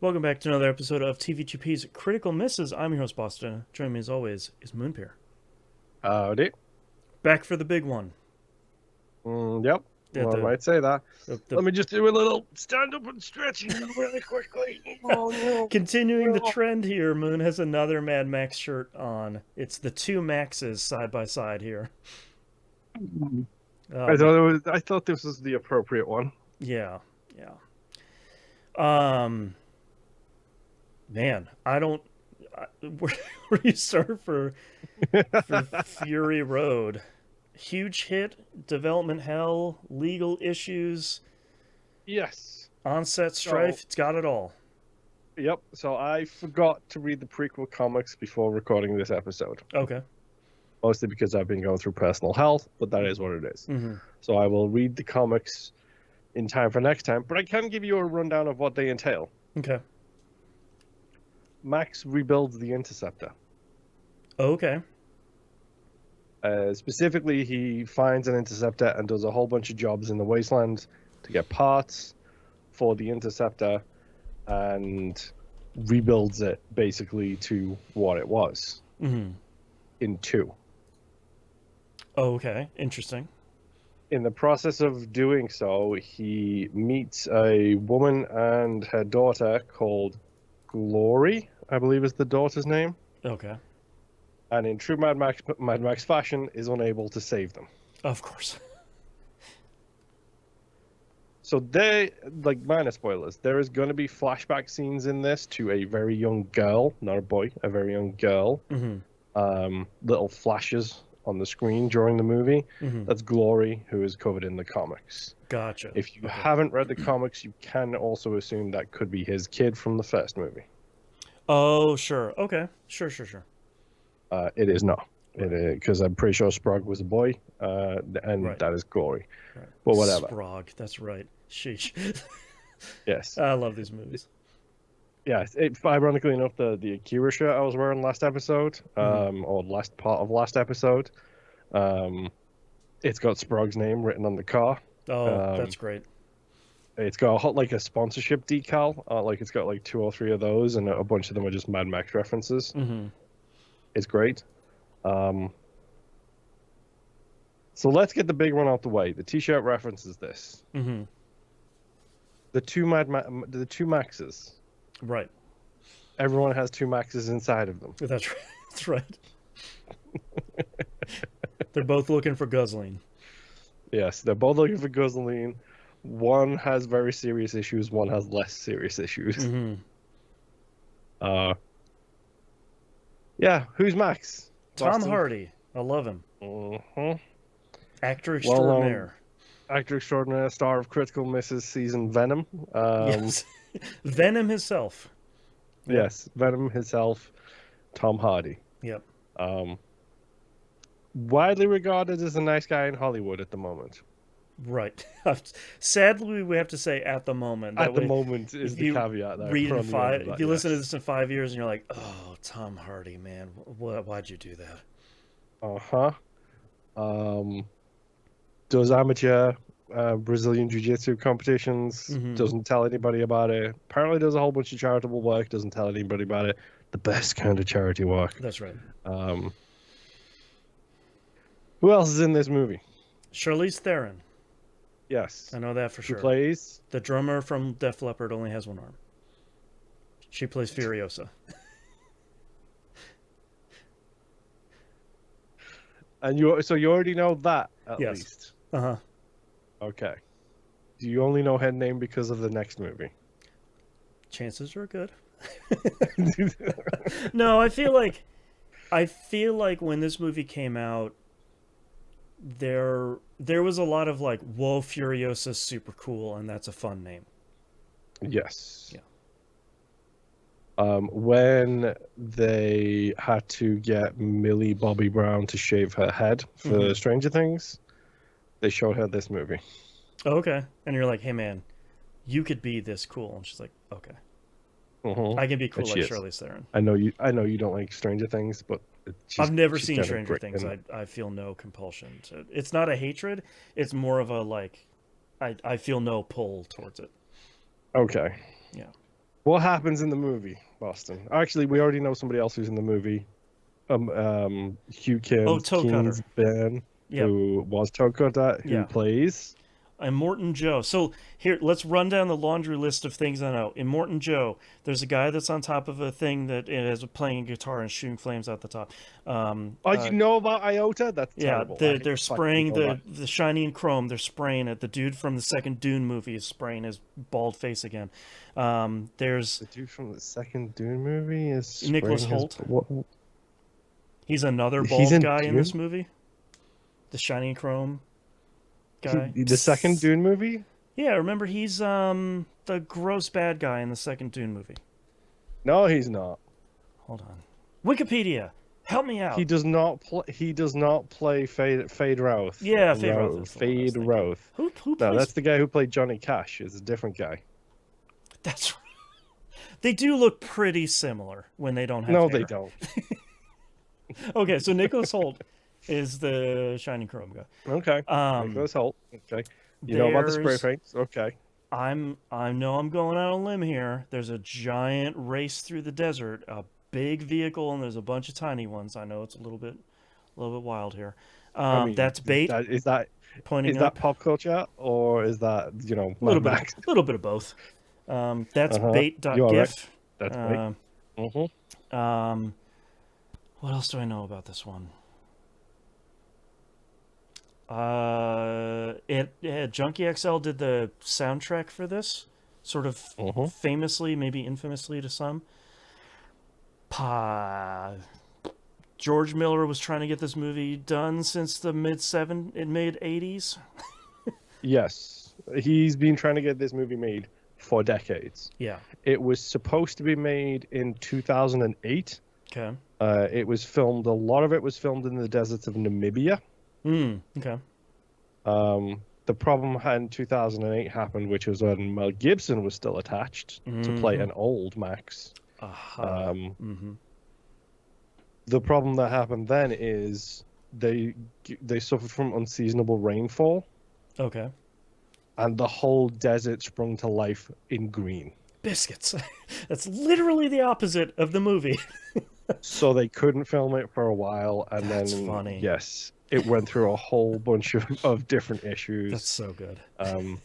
Welcome back to another episode of TVGP's Critical Misses. I'm your host, Boston. Joining me as always is Moonpear. Howdy. Back for the big one. Yep. The, Well, I the, might say that. the, the Let me just do a little stand up and stretching really quickly. Oh, no. Continuing the No. trend here, Moon has another Mad Max shirt on. It's the two Maxes side by side here. Oh man, I thought this was the appropriate one. yeah, yeah. Um, man, I don't. Where do you start for Fury Road? Huge hit, development hell, legal issues, Yes. onset So, strife. It's got it all. yep. So I forgot to read the prequel comics before recording this episode, Okay. mostly because I've been going through personal health, but that is what it is. Mm-hmm. So I will read the comics in time for next time, but I can give you a rundown of what they entail. Okay. Max rebuilds the Interceptor. Okay. Specifically, he finds an interceptor and does a whole bunch of jobs in the wasteland to get parts for the interceptor and rebuilds it basically to what it was Mm-hmm. in two. Okay. Interesting. In the process of doing so, he meets a woman and her daughter called Glory, I believe is the daughter's name, Okay. and in true Mad Max fashion, is unable to save them. Of course. So they, like, minor spoilers, there is going to be flashback scenes in this to a very young girl, not a boy, a very young girl. Mm-hmm. Little flashes on the screen during the movie. Mm-hmm. That's Glory, who is covered in the comics. Gotcha. If you Okay. haven't read the comics, you can also assume that could be his kid from the first movie. Oh, sure. Okay. Sure. It is not. Right. Because I'm pretty sure Sprague was a boy, and Right. that is Glory. Right. But whatever. Sprague. That's right. Sheesh. Yes. I love these movies. Yeah, ironically enough, the Akira shirt I was wearing last episode, or last part of last episode, it's got Sprague's name written on the car. Oh, that's great. It's got like a sponsorship decal, like it's got like 2 or 3 of those, and a bunch of them are just Mad Max references. Mm-hmm. It's great. So let's get the big one out the way. The T-shirt references this. Mm-hmm. The two Maxes. Right. Everyone has 2 Maxes inside of them. That's right. That's right. They're both looking for guzzling. Yes, they're both looking for gasoline. One has very serious issues. One has less serious issues. Mm-hmm. Yeah. Who's Max? Tom Boston? Hardy. I love him. Uh-huh. Actor Well-known extraordinaire. actor extraordinaire, star of Critical Misses season Venom. Yes. Venom himself. Yes, Venom himself, Tom Hardy. Yep. Widely regarded as a nice guy in Hollywood at the moment. Right. Sadly, we have to say at the moment. That At the way, moment is if the you caveat there. read in on the end of if that, you listen to yes. this in 5 years and you're like, oh, Tom Hardy, man, why'd you do that? Uh-huh. Does amateur Brazilian Jiu-Jitsu competitions, Mhm. doesn't tell anybody about it. Apparently does a whole bunch of charitable work, doesn't tell anybody about it. The best kind of charity work. That's right. Who else is in this movie? Charlize Theron. Yes. I know that for She sure. plays... The drummer from Def Leppard only has one arm. She plays Furiosa. And so you already know that, at Yes. least. Uh-huh. Okay. Do you only know her name because of the next movie? Chances are good. No, I feel like when this movie came out, there was a lot of like, whoa, Furiosa's super cool, and that's a fun name. Yes. Yeah. When they had to get Millie Bobby Brown to shave her head for Mhm. Stranger Things, they showed her this movie. Oh, okay. And you're like, hey man, you could be this cool. And she's like, okay. I can be cool And like she is. Charlize Theron. I know you don't like Stranger Things, but I've never she's seen kinda Stranger great Things. in it. I feel no compulsion to. It's not a hatred. It's more of a like, I feel no pull towards it. Okay. Yeah. What happens in the movie, Boston? Actually, we already know somebody else who's in the movie. Hugh Oh, Keen's Toe Cutter. Ben, Yep. who was Tokota, who Yeah. plays. Immortan Joe. So here, let's run down the laundry list of things I know. Immortan Joe. There's a guy that's on top of a thing that is playing a guitar and shooting flames out the top. Um, Oh, uh, you know about Iota? That's yeah, terrible. I hate they're the fact that you spraying know that. the shiny and chrome. They're spraying it. The dude from the second Dune movie is spraying his bald face again. There's The dude from the second Dune movie is Nicholas spraying his Holt. what? He's another He's bald in guy in this Dune. movie. The shiny and chrome guy. The second Dune movie? Yeah, remember he's the gross bad guy in the second Dune movie. No, he's not. Hold on. Wikipedia, help me He out. does not play. He does not play Fade Routh. Yeah, Fade Roth is the one I was Fade thinking. Routh. Who No, plays? that's the guy who played Johnny Cash. It's a different guy. That's they do look pretty similar when they don't have No, hair. they don't. Okay, so Nicholas Holt is the Shining Chrome guy. Okay. Um, Nicholas Holt. Okay. You know about the spray there's paints? Okay. I know I'm going out on a limb here. There's a giant race through the desert, a big vehicle, and there's a bunch of tiny ones. I know it's a little bit wild here. I mean, That's bait is pointing that up. pop culture or is that A little Mad bit, Max? little bit of both. That's Uh-huh. You all right? bait.gif. That's right. Um, Mm-hmm. um, what else do I know about this one? Junkie XL did the soundtrack for this, sort of Mm-hmm. famously, maybe infamously to some. Pa. George Miller was trying to get this movie done since the mid 80s. Yes. He's been trying to get this movie made for decades. Yeah. It was supposed to be made in 2008. Okay. A lot of it was filmed in the deserts of Namibia. Okay. The problem in 2008 happened, which was when Mel Gibson was still attached to play Mm-hmm. an old Max. Aha. Um, Mm-hmm. the problem that happened then is they suffered from unseasonable rainfall, Okay. and the whole desert sprung to life in green. Biscuits. That's literally the opposite of the movie. So they couldn't film it for a while, and That's then funny. yes, it went through a whole bunch of different issues. That's so good. Um,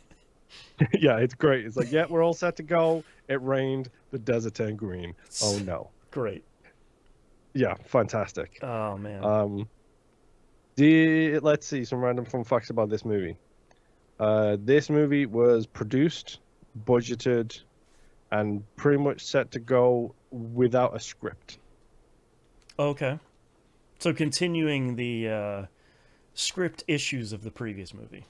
yeah, it's great. It's like, yeah, we're all set to go. It rained. The desert turned green. Oh no. Great. Yeah, fantastic. Oh man. Let's see some random fun facts about this movie. This movie was produced, budgeted, and pretty much set to go without a script. Okay. So continuing the script issues of the previous movie.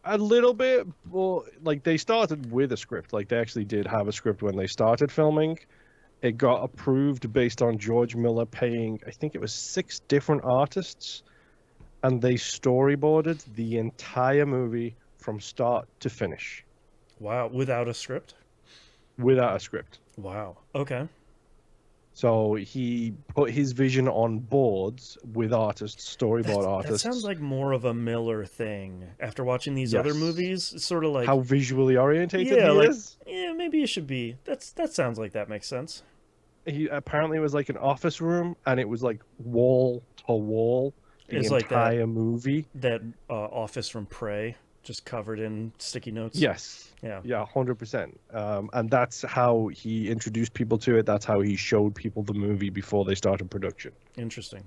A little bit, well, like they started with a script. Like they actually did have a script when they started filming. It got approved based on George Miller paying, I think it was 6 different artists, and they storyboarded the entire movie from start to finish Wow. Without a script? without a script. Wow. Okay. So he put his vision on boards with artists, storyboard That artists. sounds like more of a Miller thing. After watching these other Yes. movies, it's sort of like How visually orientated yeah, he like is. yeah, maybe it should be. That sounds like that makes sense. He apparently was like an office room, and it was like wall to wall the It's like that entire movie. that office from Prey, just covered in sticky notes. Yes. Yeah. Yeah, 100%. And that's how he introduced people to it. That's how he showed people the movie before they started production. Interesting.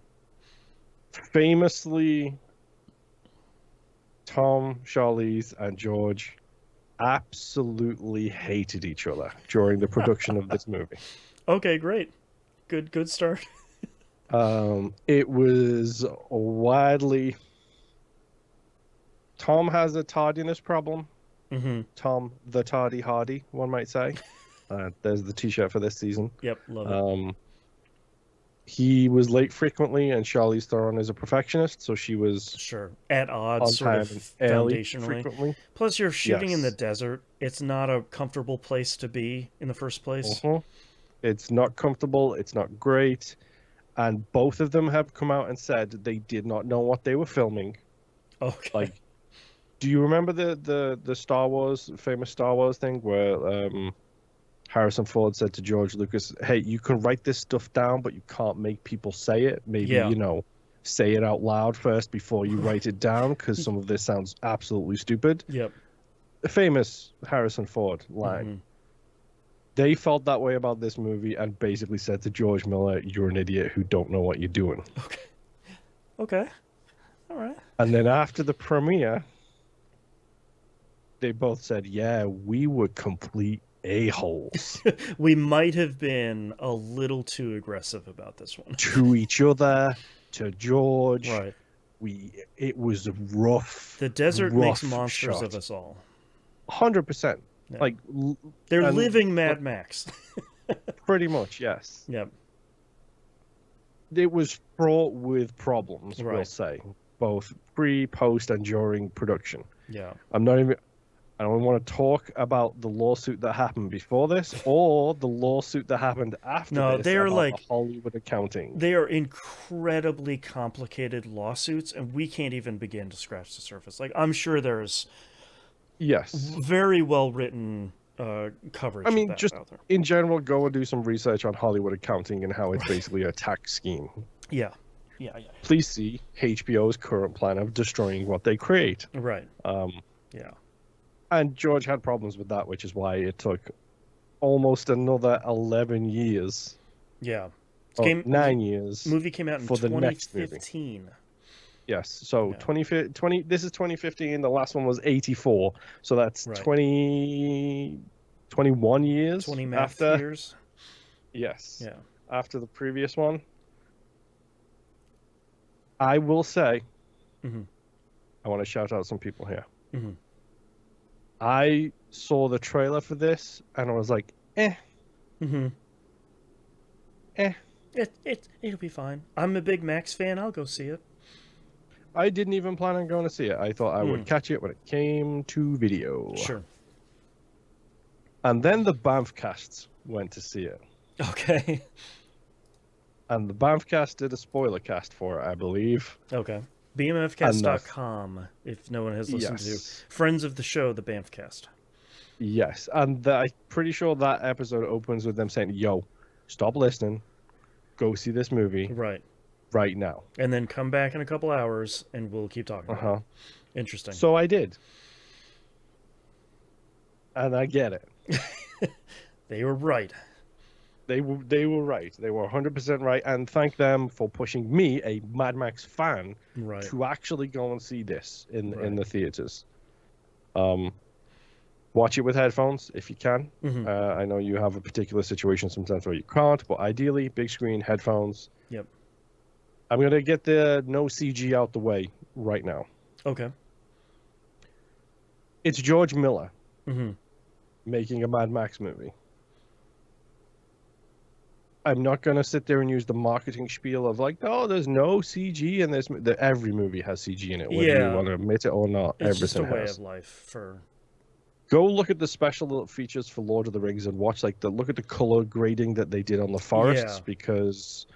Famously, Tom, Charlize, and George absolutely hated each other during the production of this movie. Okay, great. Good start. It was widely. Tom has a tardiness problem. Mm-hmm. Tom the Tardy Hardy, one might say. There's the T-shirt for this season. Yep, love it. He was late frequently, and Charlize Theron is a perfectionist, so she was Sure. At on odds, sort time of and early foundationally. frequently. Plus, you're shooting in the Yes. desert. It's not a comfortable place to be in the first place. Mhm. It's not comfortable. It's not great. And both of them have come out and said they did not know what they were filming. Okay. Like, do you remember the Star Wars, famous Star Wars thing where Harrison Ford said to George Lucas, "Hey, you can write this stuff down, but you can't make people say it. Maybe, Yeah. say it out loud first before you write it down, because some of this sounds absolutely stupid." Yep. A famous Harrison Ford line. Hmm. They felt that way about this movie and basically said to George Miller, "You're an idiot who don't know what you're doing." Okay. Okay. All right. And then after the premiere, they both said, "Yeah, we were complete a-holes We might have been a little too aggressive about this one. to each other, to George. Right. It was a rough, The desert makes rough monsters shot. of us all. 100%. Yeah. Like, They're and- living Mad Max. pretty much, yes. Yep. It was fraught with problems, we'll Right. say, both pre, post, and during production. Yeah. I don't want to talk about the lawsuit that happened before this or the lawsuit that happened after No, this they're about like- the Hollywood accounting. They are incredibly complicated lawsuits, and we can't even begin to scratch the surface. Like, I'm sure there's Yes. very well written coverage. I of mean, that just out there. in general, go and do some research on Hollywood accounting and how it's basically a tax scheme. Yeah. Yeah. Please see HBO's current plan of destroying what they create. Right. Yeah. And George had problems with that, which is why it took almost another 11 years, Yeah. or 9 years. Movie came out in for the next movie. 2015. Yes, so Yeah. 20, this is 2015, the last one was 84, so that's Right. 21 years 20 math after. years. Yes. Yeah. After the previous one. I will say, Hmm. I want to shout out some people here. Hmm. I saw the trailer for this and I was like, Hmm. eh. It'll be fine. I'm a big Max fan. I'll go see it. I didn't even plan on going to see it. I thought I would catch it when it came to video. Sure. And then the Banffcasts went to see it. Okay. And the Banffcast did a spoiler cast for it, I believe. Okay. BMFcast.com, if no one has listened Yes. to. Friends of the show, the Banffcast. Yes, and I'm pretty sure that episode opens with them saying, "Yo, stop listening. Go see this movie Right. right now." And then come back in a couple hours and we'll keep talking about Uh-huh. it. Interesting. So I did. And I get it. They were right. They were right. They were 100% right, and thank them for pushing me, a Mad Max fan, Right. to actually go and see this in Right. the theaters. Watch it with headphones if you can. Mhm. I know you have a particular situation sometimes where you can't, but ideally, big screen, headphones. Yep. I'm going to get the no CG out the way right now. Okay. It's George Miller Hmm. making a Mad Max movie. I'm not going to sit there and use the marketing spiel of like, "Oh, there's no CG in this." Every movie has CG in it, whether Yeah. you want to admit it or not. It's just a Everything way has. of life for... Go look at the special features for Lord of the Rings and watch look at the color grading that they did on the forests, Yeah. because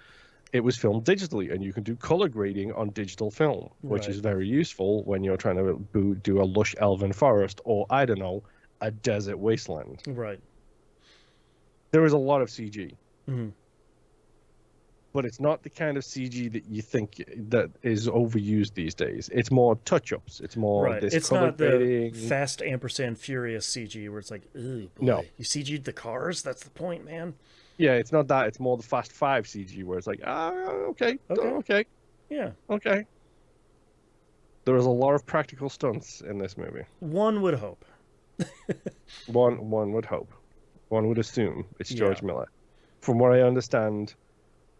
it was filmed digitally and you can do color grading on digital film, which is Right. very useful when you're trying to do a lush elven forest or, I don't know, a desert wasteland. Right. There is a lot of CG, Hmm. but it's not the kind of CG that you think that is overused these days. It's more touch-ups. It's more Right. this It's color not the grading. fast ampersand furious CG where it's like, ooh, boy. No. You CG'd the cars? That's the point, man. Yeah, it's not that. It's more the Fast 5 CG where it's like, okay, Okay. okay. Yeah. Okay. There is a lot of practical stunts in this movie. One would hope. One would hope. One would assume it's George Yeah. Miller. From what I understand,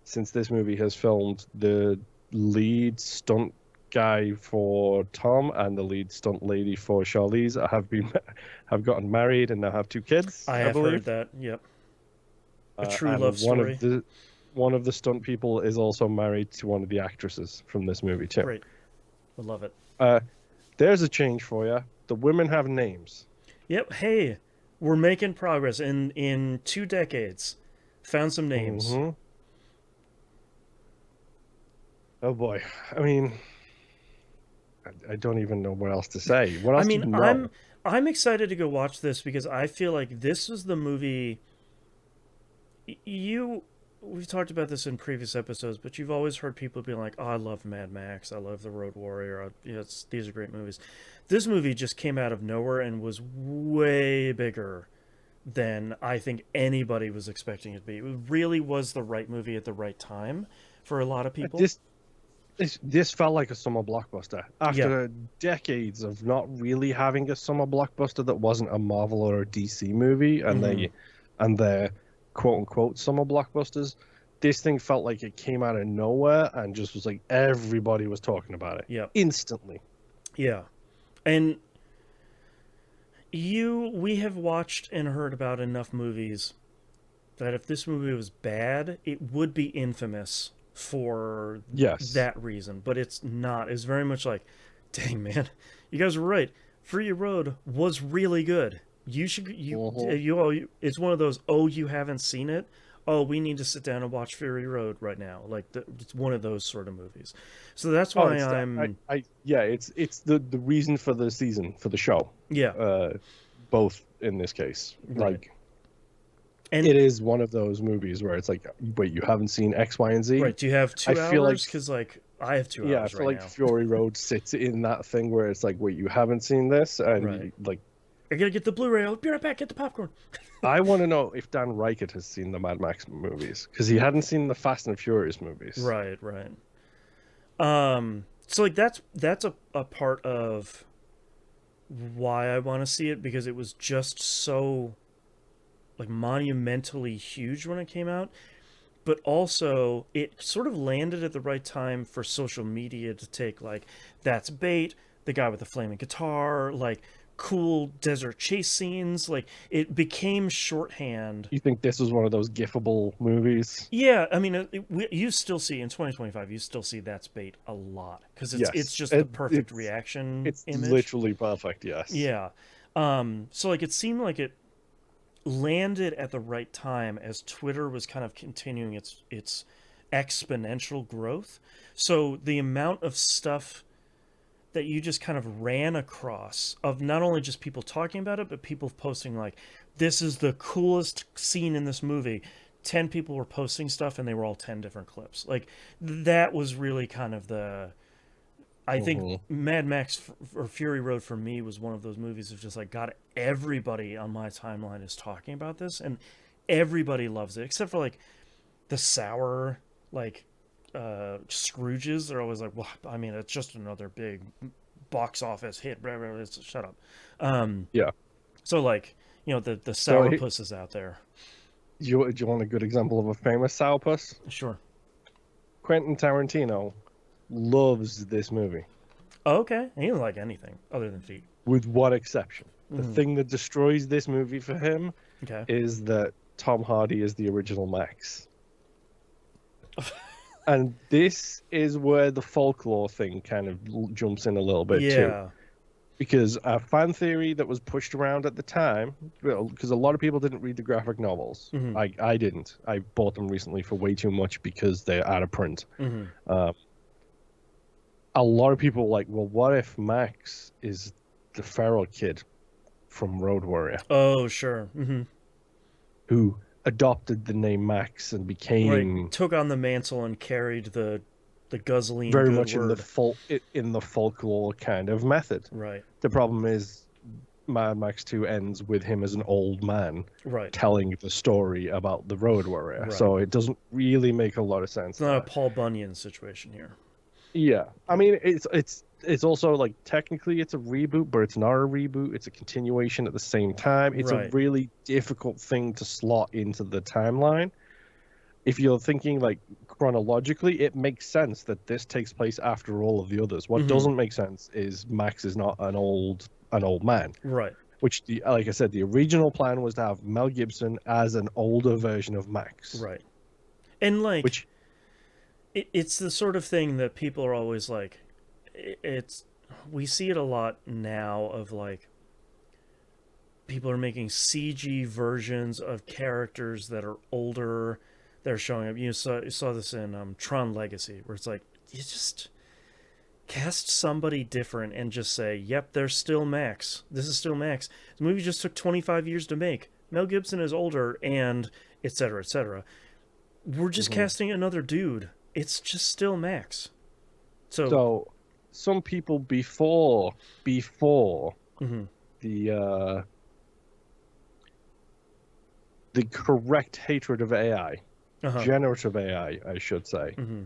since this movie has filmed, the lead stunt guy for Tom and the lead stunt lady for Charlize have gotten married and now have 2 kids. I have believe. heard that. Yep. A true And love story. One of the stunt people is also married to one of the actresses from this movie too. Great. Would love it. There's a change for you. The women have names. Yep. Hey, we're making progress in 2 decades. Found some names. Mhm. Oh boy. I mean, I don't even know what else to say. What else I mean, do you know? I'm excited to go watch this because I feel like this was the movie you we've talked about this in previous episodes, but you've always heard people be like, "Oh, I love Mad Max. I love The Road Warrior. These are great movies." This movie just came out of nowhere and was way bigger than I think anybody was expecting it to be. It really was the right movie at the right time for a lot of people. This felt like a summer blockbuster Yeah. after decades of not really having a summer blockbuster that wasn't a Marvel or a DC movie, Hmm. and their quote unquote summer blockbusters. This thing felt like it came out of nowhere and just was like everybody was talking about it Yeah. instantly. Yeah. And we have watched and heard about enough movies that if this movie was bad, it would be infamous for Yes. that reason. But it's not. It's very much like, dang man, you guys were right. Fury Road was really good. You should Mhm. it's one of those, oh, you haven't seen it. Oh, we need to sit down and watch Fury Road right now. Like it's one of those sort of movies. So that's Oh, why it's that I'm yeah, it's the reason for the season for the show. yeah, Uh, both in this case, right. like And it is one of those movies where it's like, wait, you haven't seen X, Y, and Z? right, do you have I two feel like, hours? Because like I have two yeah, I hours feel right like now. Fury Road sits in that thing where it's like, wait, you haven't seen this, and Right. like, I gotta get the Blu-ray. I'll be right back. Get the popcorn. I want to know if Dan Reichert has seen the Mad Max movies because he hadn't seen the Fast and Furious movies. Right, right. So like that's a part of why I want to see it, because it was just so like monumentally huge when it came out, but also it sort of landed at the right time for social media to take like, that's bait, the guy with the flaming guitar, like cool desert chase scenes, like it became shorthand. You think this was one of those gifable movies? Yeah, I mean, you still see in 2025, you still see that's bait a lot because it's Yes, just the perfect reaction it's image. literally perfect. Yes. Yeah. So like it seemed like it landed at the right time as Twitter was kind of continuing its exponential growth. So the amount of stuff that you just kind of ran across of not only just people talking about it, but people posting like, this is the coolest scene in this movie. 10 people were posting stuff and they were all 10 different clips. Like that was really kind of the, I think Hmm. Mad Max or Fury Road for me was one of those movies of just like, God, everybody on my timeline is talking about this and everybody loves it except for like the sour, like Scrooges. They're always like, well, I mean, it's just another big box office hit. Blah, blah, blah, shut up. Um, Yeah. so like, the So, sourpuss is out there. do you want a good example of a famous sourpuss? Sure. Quentin Tarantino loves this movie, Oh, okay. He didn't like anything other than feet. with one exception. The Mm-hmm. thing that destroys this movie for him Okay. is that Tom Hardy is the original Max. And this is where the folklore thing kind of jumps in a little bit too. Yeah. Because a fan theory that was pushed around at the time, because a lot of people didn't read the graphic novels. Mm-hmm. I didn't. I bought them recently for way too much because they're out of print. Mm-hmm. A lot of people were like, well, what if Max is the feral kid from Road Warrior Oh, sure. Mm-hmm. who adopted the name Max and Right. became Took on the mantle and carried the guzzling very good much word. in the folklore kind of method. Right. The problem is Mad Max 2 ends with him as an old man Right. telling the story about the Road Warrior. Right. So it doesn't really make a lot of sense It's not a there. Paul Bunyan situation here. Yeah. I mean, it's also like technically it's a reboot, but it's not a reboot. It's a continuation at the same time. It's a Right. really difficult thing to slot into the timeline. If you're thinking like chronologically, it makes sense that this takes place after all of the others. What Mhm. doesn't make sense is Max is not an old man. Right. Which, like I said, the original plan was to have Mel Gibson as an older version of Max. Right. And like Which, it's the sort of thing that people are always like, it's we see it a lot now of like people are making CG versions of characters that are older. They're showing up. You saw this in Tron Legacy, where it's like, you just cast somebody different and just say, "Yep, they're still Max. This is still Max." The movie just took 25 years to make. Mel Gibson is older, and etc. etc. We're just Hmm. casting another dude. It's just still Max. So, So some people before mm-hmm, the the correct hatred of AI, uh-huh, generative AI, I should say, mm-hmm,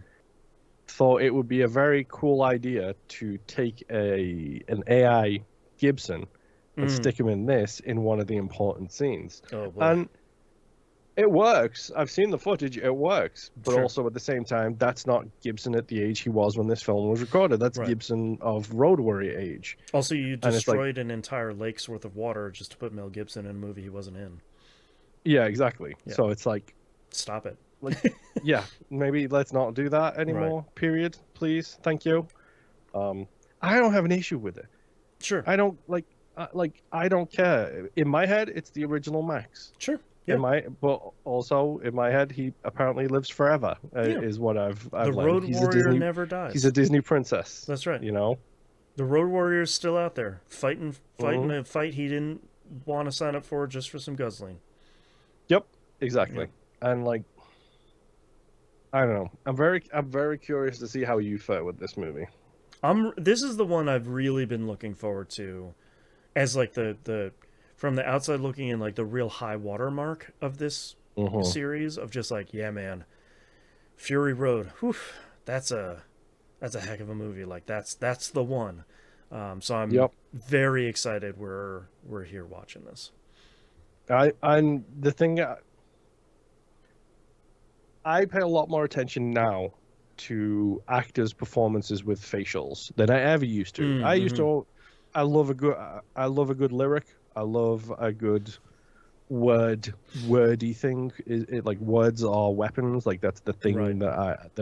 thought it would be a very cool idea to take an AI Gibson and mm. stick him in this in one of the important scenes. Oh boy, And it works. I've seen the footage. It works. But sure, also at the same time, that's not Gibson at the age he was when this film was recorded. That's right. Gibson of Road Warrior age. Also, you And it's like, destroyed an entire lake's worth of water just to put Mel Gibson in a movie he wasn't in. yeah, exactly. Yeah, So it's stop it. like, yeah, maybe let's not do that Right. anymore. Period. Please. Thank you. Um, I don't have an issue with it. Sure. I don't I don't care. In my head, it's the original Max. Sure. Yeah. But also in my head, he apparently lives forever. Yeah. Is what The I've learned. Road Warrior never dies. He's a Disney princess. That's right. You know. The Road Warrior is still out there, fighting Mhm. a fight he didn't want to sign up for just for some guzzling. Yep. Yeah. Exactly. And like, I don't know. I'm very curious to see how you fare with this movie. This is the one I've really been looking forward to as like the from the outside looking in, like the real high watermark of this Hmm. series of just like, yeah, man, Fury Road. Whew, that's a heck of a movie. Like that's the one. So I'm Yep. very excited we're here watching this. I'm the thing. I pay a lot more attention now to actors' performances with facials than I ever used to. I used Mm-hmm. to. I love a good lyric. I love a good wordy thing. Like words are weapons. Like that's the Right. thing that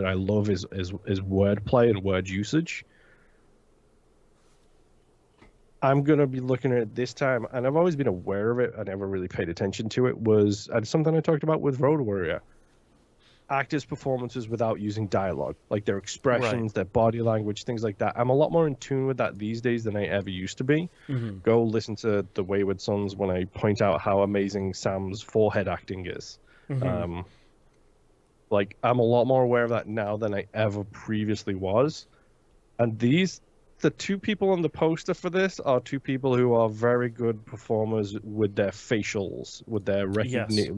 I love is wordplay and word usage. I'm gonna be looking at it this time, and I've always been aware of it. I never really paid attention to it. Was something I talked about with Road Warrior. Actors' performances without using dialogue, like their Right. expressions, their body language, things like that. I'm a lot more in tune with that these days than I ever used to be. Mm-hmm. Go listen to The Wayward Sons when I point out how amazing Sam's forehead acting is. Mm-hmm. Um, like I'm a lot more aware of that now than I ever previously was. And the two people on the poster for this are two people who are very good performers with their facials, with their Yes. recognition,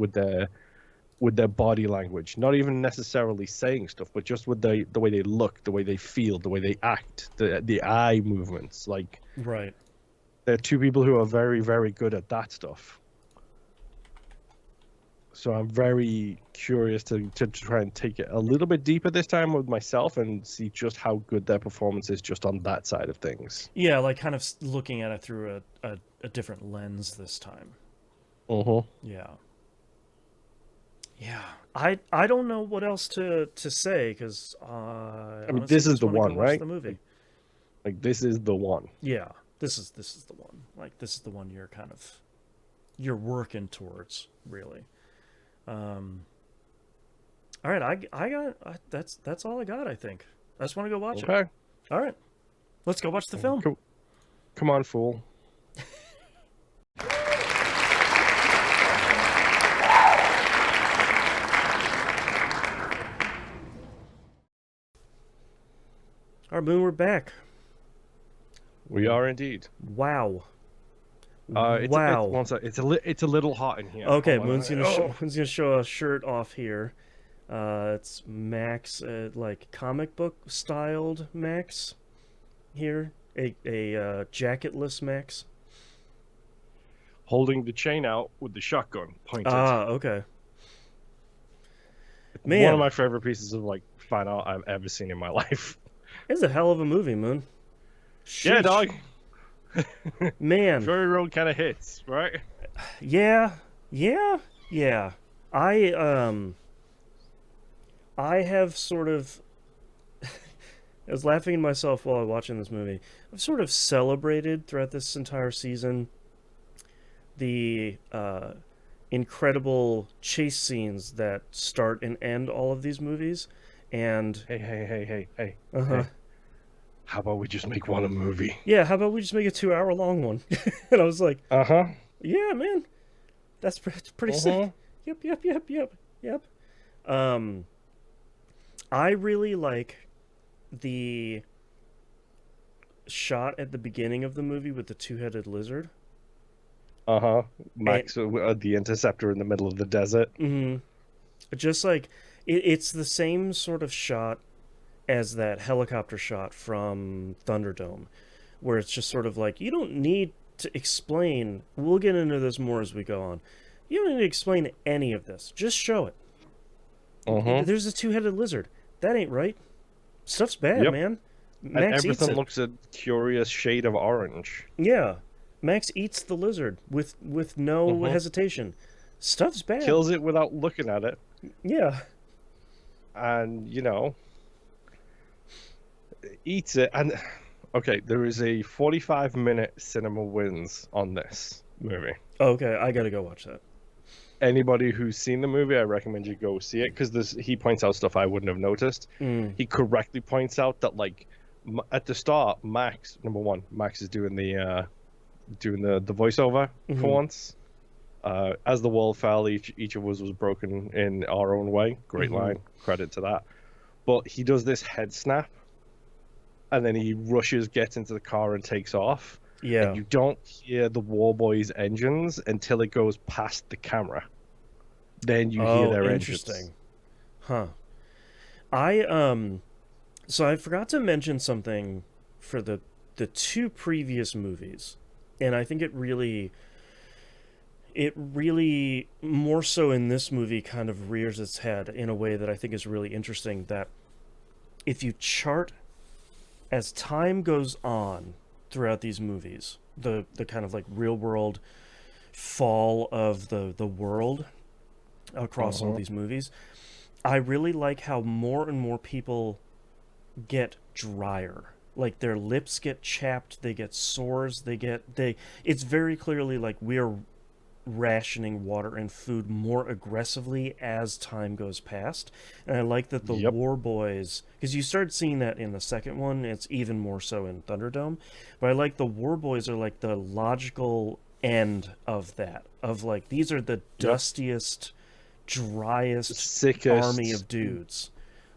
with their body language, not even necessarily saying stuff, but just with the way they look, the way they feel, the way they act, the eye movements. Like Right. they're two people who are very, very good at that stuff. So I'm very curious to try and take it a little bit deeper this time with myself and see just how good their performance is just on that side of things. Yeah, like kind of looking at it through a different lens this time. Uh-huh. Yeah. Yeah. I don't know what else to say because I mean, honestly this is just the want to go one, watch right? the movie. Like this is the one. Yeah. This is the one. Like this is the one you're working towards, really. Um all right, that's all I got, I think. I just want to go watch it. Okay. All right. Let's go watch the film. Come on, fool. All right, Moon, we're back. We are indeed. Wow. It's Wow. it's a little hot in here. Okay, Hold on a minute. Oh. Moon's gonna show a shirt off here. It's Max, like comic book styled Max here, a jacketless Max. Holding the chain out with the shotgun pointed. Ah, okay. One of Man, my favorite pieces of like fan art I've ever seen in my life. it's a hell of a movie, Moon. Yeah, Sheesh. dog. Man, Fury Road kind of hits, right? yeah, yeah, yeah. I I have sort of I was laughing at myself while I was watching this movie. I've sort of celebrated throughout this entire season the incredible chase scenes that start and end all of these movies. And Hey. How about we just make one a movie? yeah, how about we just make a 2 hour long one? And I was like, Uh-huh. yeah, man. That's pretty Mm-hmm. sick. Yep, yep, yep, yep, yep. Um, I really like the shot at the beginning of the movie with the two-headed lizard. Uh-huh. And Max, the interceptor in the middle of the desert. mhm, just like it's the same sort of shot as that helicopter shot from Thunderdome, where it's just sort of like you don't need to explain. We'll get into this more as we go on. You don't need to explain any of this. Just show it. Mm-hmm. There's a two-headed lizard. That ain't right. Stuff's bad, Yep. man. And Max eats everything it. looks a curious shade of orange. Yeah, Max eats the lizard with no Mm-hmm. hesitation. Stuff's bad. Kills it without looking at it. Yeah. And, eats it. And, okay, there is a 45-minute cinema wins on this movie. Okay, I gotta go watch that. Anybody who's seen the movie, I recommend you go see it because he points out stuff I wouldn't have noticed. Mm. He correctly points out that like at the start, Max number one, Max is doing the voiceover Mhm. for once. As the world fell, each of us was broken in our own way. Great Mhm. line, credit to that. But he does this head snap, and then he rushes, gets into the car, and takes off. Yeah. And you don't hear the War Boys' engines until it goes past the camera. Then you hear their interesting. engines. Huh. I so I forgot to mention something for the two previous movies. And I think it really more so in this movie kind of rears its head in a way that I think is really interesting, that if you chart as time goes on throughout these movies, the kind of like real world fall of the world across all these movies, I really like how more and more people get drier. Like their lips get chapped, they get sores, they it's very clearly like we're rationing water and food more aggressively as time goes past. And I like that the Yep. War Boys, because you start seeing that in the second one, it's even more so in Thunderdome. But I like the War Boys are like the logical end of that. Of like, these are the dustiest, driest Sickest. army of dudes.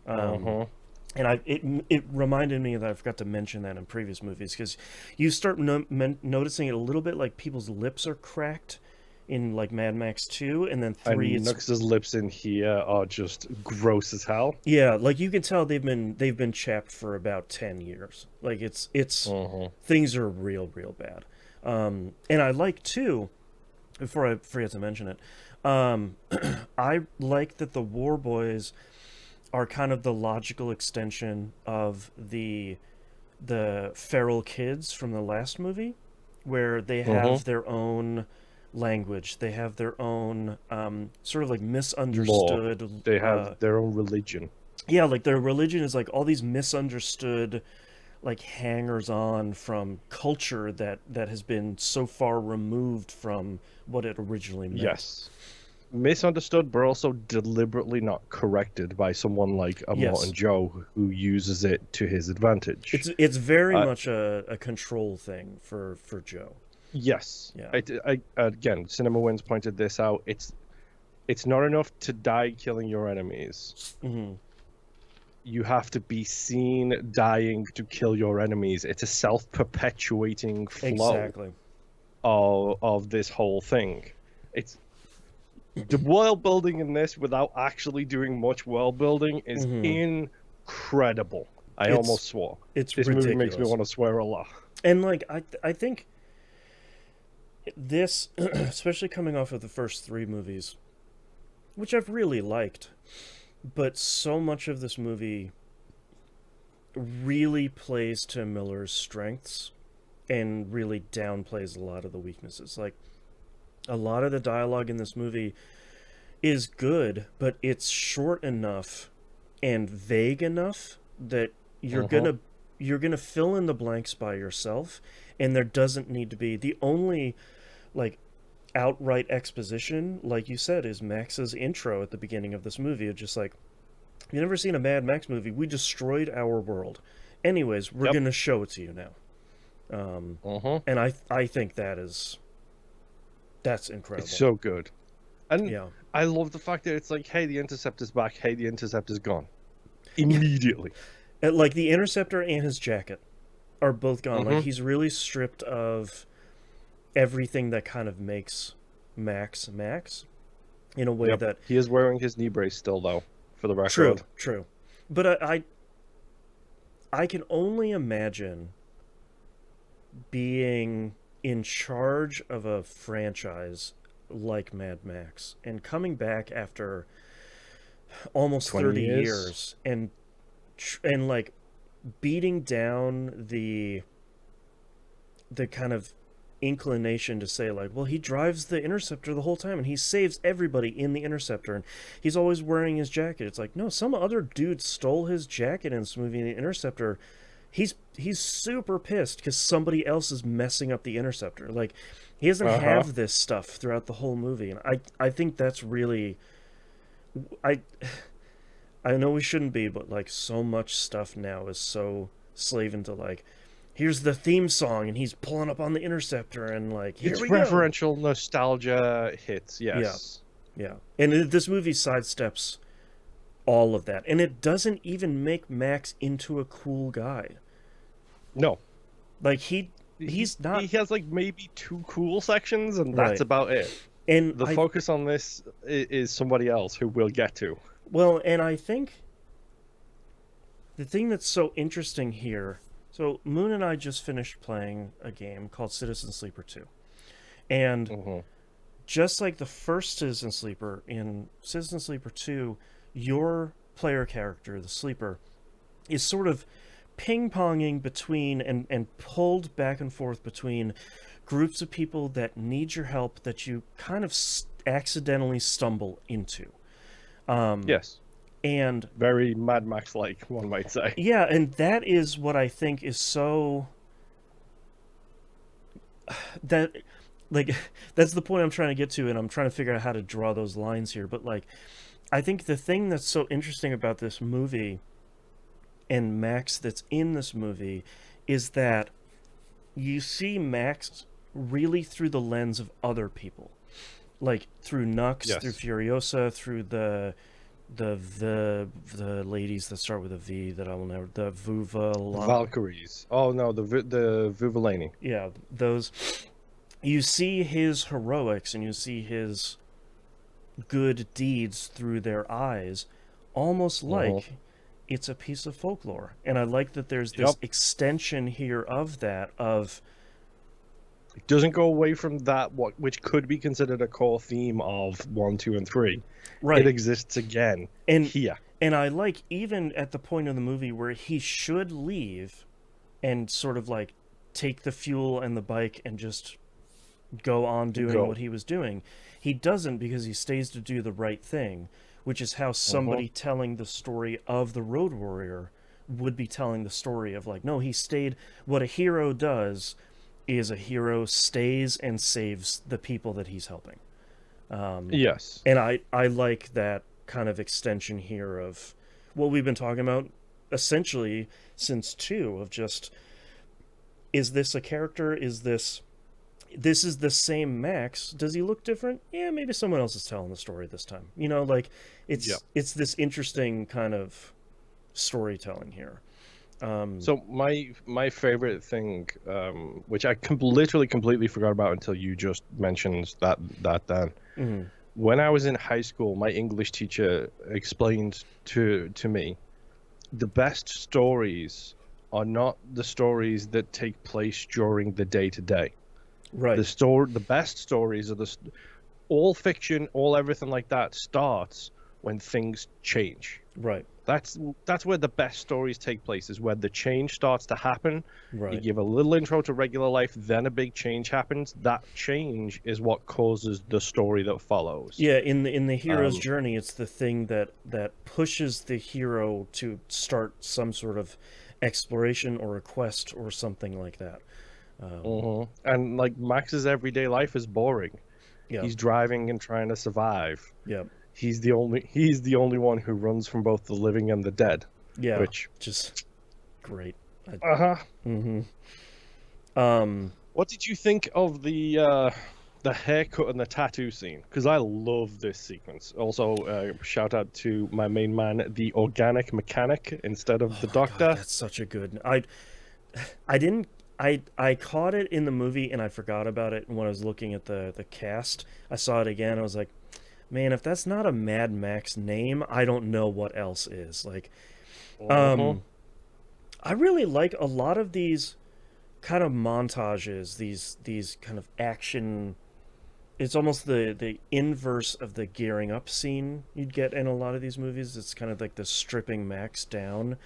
Uh-huh. And it reminded me that I forgot to mention that in previous movies, because you start noticing it a little bit, like people's lips are cracked in like Mad Max 2, and then 3 And it's Nux's lips in here are just gross as hell. yeah, like you can tell they've been chapped for about 10 years. Like it's things are real bad. And I like too, before I forget to mention it, I like that the War Boys are kind of the logical extension of the feral kids from the last movie, where they have their own language, they have their own sort of like misunderstood Law. They have their own religion. yeah, like their religion is like all these misunderstood like hangers on from culture that has been so far removed from what it originally meant. Yes. Misunderstood, but also deliberately not corrected by someone like a Yes. Morton Joe who uses it to his advantage. It's very much a control thing for Joe. Yes. Yeah. Again, Cinema Wins pointed this out. It's not enough to die killing your enemies. Mm-hmm. You have to be seen dying to kill your enemies. It's a self-perpetuating flow Exactly. of this whole thing. It's the world building in this without actually doing much world building is incredible. I almost swore. It's This ridiculous. movie makes me want to swear a lot. And like I think this, especially coming off of the first 3 movies, which I've really liked, but so much of this movie really plays to Miller's strengths and really downplays a lot of the weaknesses. Like a lot of the dialogue in this movie is good, but it's short enough and vague enough that you're gonna fill in the blanks by yourself, and there doesn't need to be the only like outright exposition, like you said, is Max's intro at the beginning of this movie. It's just like, you never seen a Mad Max movie? We destroyed our world. Anyways, we're gonna show it to you now. And I think that is That's It's incredible. so good. And Yeah. I love the fact that it's like, hey, the Interceptor's back. Hey, the Interceptor's gone. Immediately. Like the Interceptor and his jacket are both gone. Like Mm-hmm. he's really stripped of everything that kind of makes Max Max in a way Yep. that He is wearing his knee brace still, though, for the true, record. true. But I can only imagine being in charge of a franchise like Mad Max and coming back after almost 20 30 years. years and like beating down the kind of inclination to say like, well, he drives the Interceptor the whole time and he saves everybody in the Interceptor and he's always wearing his jacket. It's like, no, some other dude stole his jacket in this movie. The Interceptor, he's super pissed because somebody else is messing up the Interceptor. Like, he doesn't Uh-huh. have this stuff throughout the whole movie, and I think that's really I I know we shouldn't be, but like so much stuff now is so slaving to like, here's the theme song and he's pulling up on the Interceptor and like, here It's we go. referential nostalgia hits, Yeah, yes. yeah. And this movie sidesteps all of that, and it doesn't even make Max into a cool guy. No. Like He, he's not he has like maybe two cool sections, and that's right. about it. And The focus on this is somebody else who we'll get to. and I think the thing that's so interesting here. So Moon and I just finished playing a game called Citizen Sleeper 2. And Mm-hmm. just like the first Citizen Sleeper, in Citizen Sleeper 2, your player character, the sleeper, is sort of ping-ponging between and pulled back and forth between groups of people that need your help that you kind of accidentally stumble into. Yes. And Very Mad Max-like, one might say. yeah, and that is what I think is so that like that's the point I'm trying to get to, and I'm trying to figure out how to draw those lines here. But like, I think the thing that's so interesting about this movie and Max that's in this movie is that you see Max really through the lens of other people, like through Nux, through Yes. Furiosa, through the ladies that start with a V that I will never, the The Valkyries. Oh no, the Vuvalani. yeah, those. You see his heroics and you see his good deeds through their eyes, almost Mm-hmm. like it's a piece of folklore. And I like that there's Yep. this extension here of that, of It doesn't go away from that, which could be considered a core theme of 1, 2, and 3. It right. exists again And here. and I like even at the point of the movie where he should leave and sort of like take the fuel and the bike and just go on doing Go. what he was doing. He doesn't, because he stays to do the right thing, which is how Mm-hmm. somebody telling the story of the Road Warrior would be telling the story of like, no, he stayed. What a hero does is a hero stays and saves the people that he's helping. Yes. And I like that kind of extension here of what we've been talking about essentially since two, of just, is this a character? This is the same Max. Does he look different? Yeah, maybe someone else is telling the story this time. You know, like Yep. it's this interesting kind of storytelling here. So my favorite thing, which I literally completely forgot about until you just mentioned that Dan. Mhm. When I was in high school, my English teacher explained to me the best stories are not the stories that take place during the day to day. Right, The best stories are all fiction, all everything like that starts when things change. right, That's where the best stories take place, is when the change starts to happen. You right. give a little intro to regular life, then a big change happens. That change is what causes the story that follows. Yeah, in the hero's Um, journey, it's the thing that pushes the hero to start some sort of exploration or a quest or something like that. And like Max's everyday life is boring. Yeah, He's driving and trying to survive. yeah, He's the only one who runs from both the living and the dead. yeah. Which Just great. uh-huh. Mm-hmm. Um, What did you think of the the haircut and the tattoo scene, because I love this sequence. Also, shout out to my main man, the organic mechanic instead of Oh the my god, doctor. that's such a good. I didn't. I caught it in the movie and I forgot about it. And when I was looking at the cast, I saw it again. I was like, man, if that's not a Mad Max name, I don't know what else is. Like, Hmm. um, I really like a lot of these kind of montages. These kind of action. It's almost the inverse of the gearing up scene you'd get in a lot of these movies. It's kind of like the stripping Max down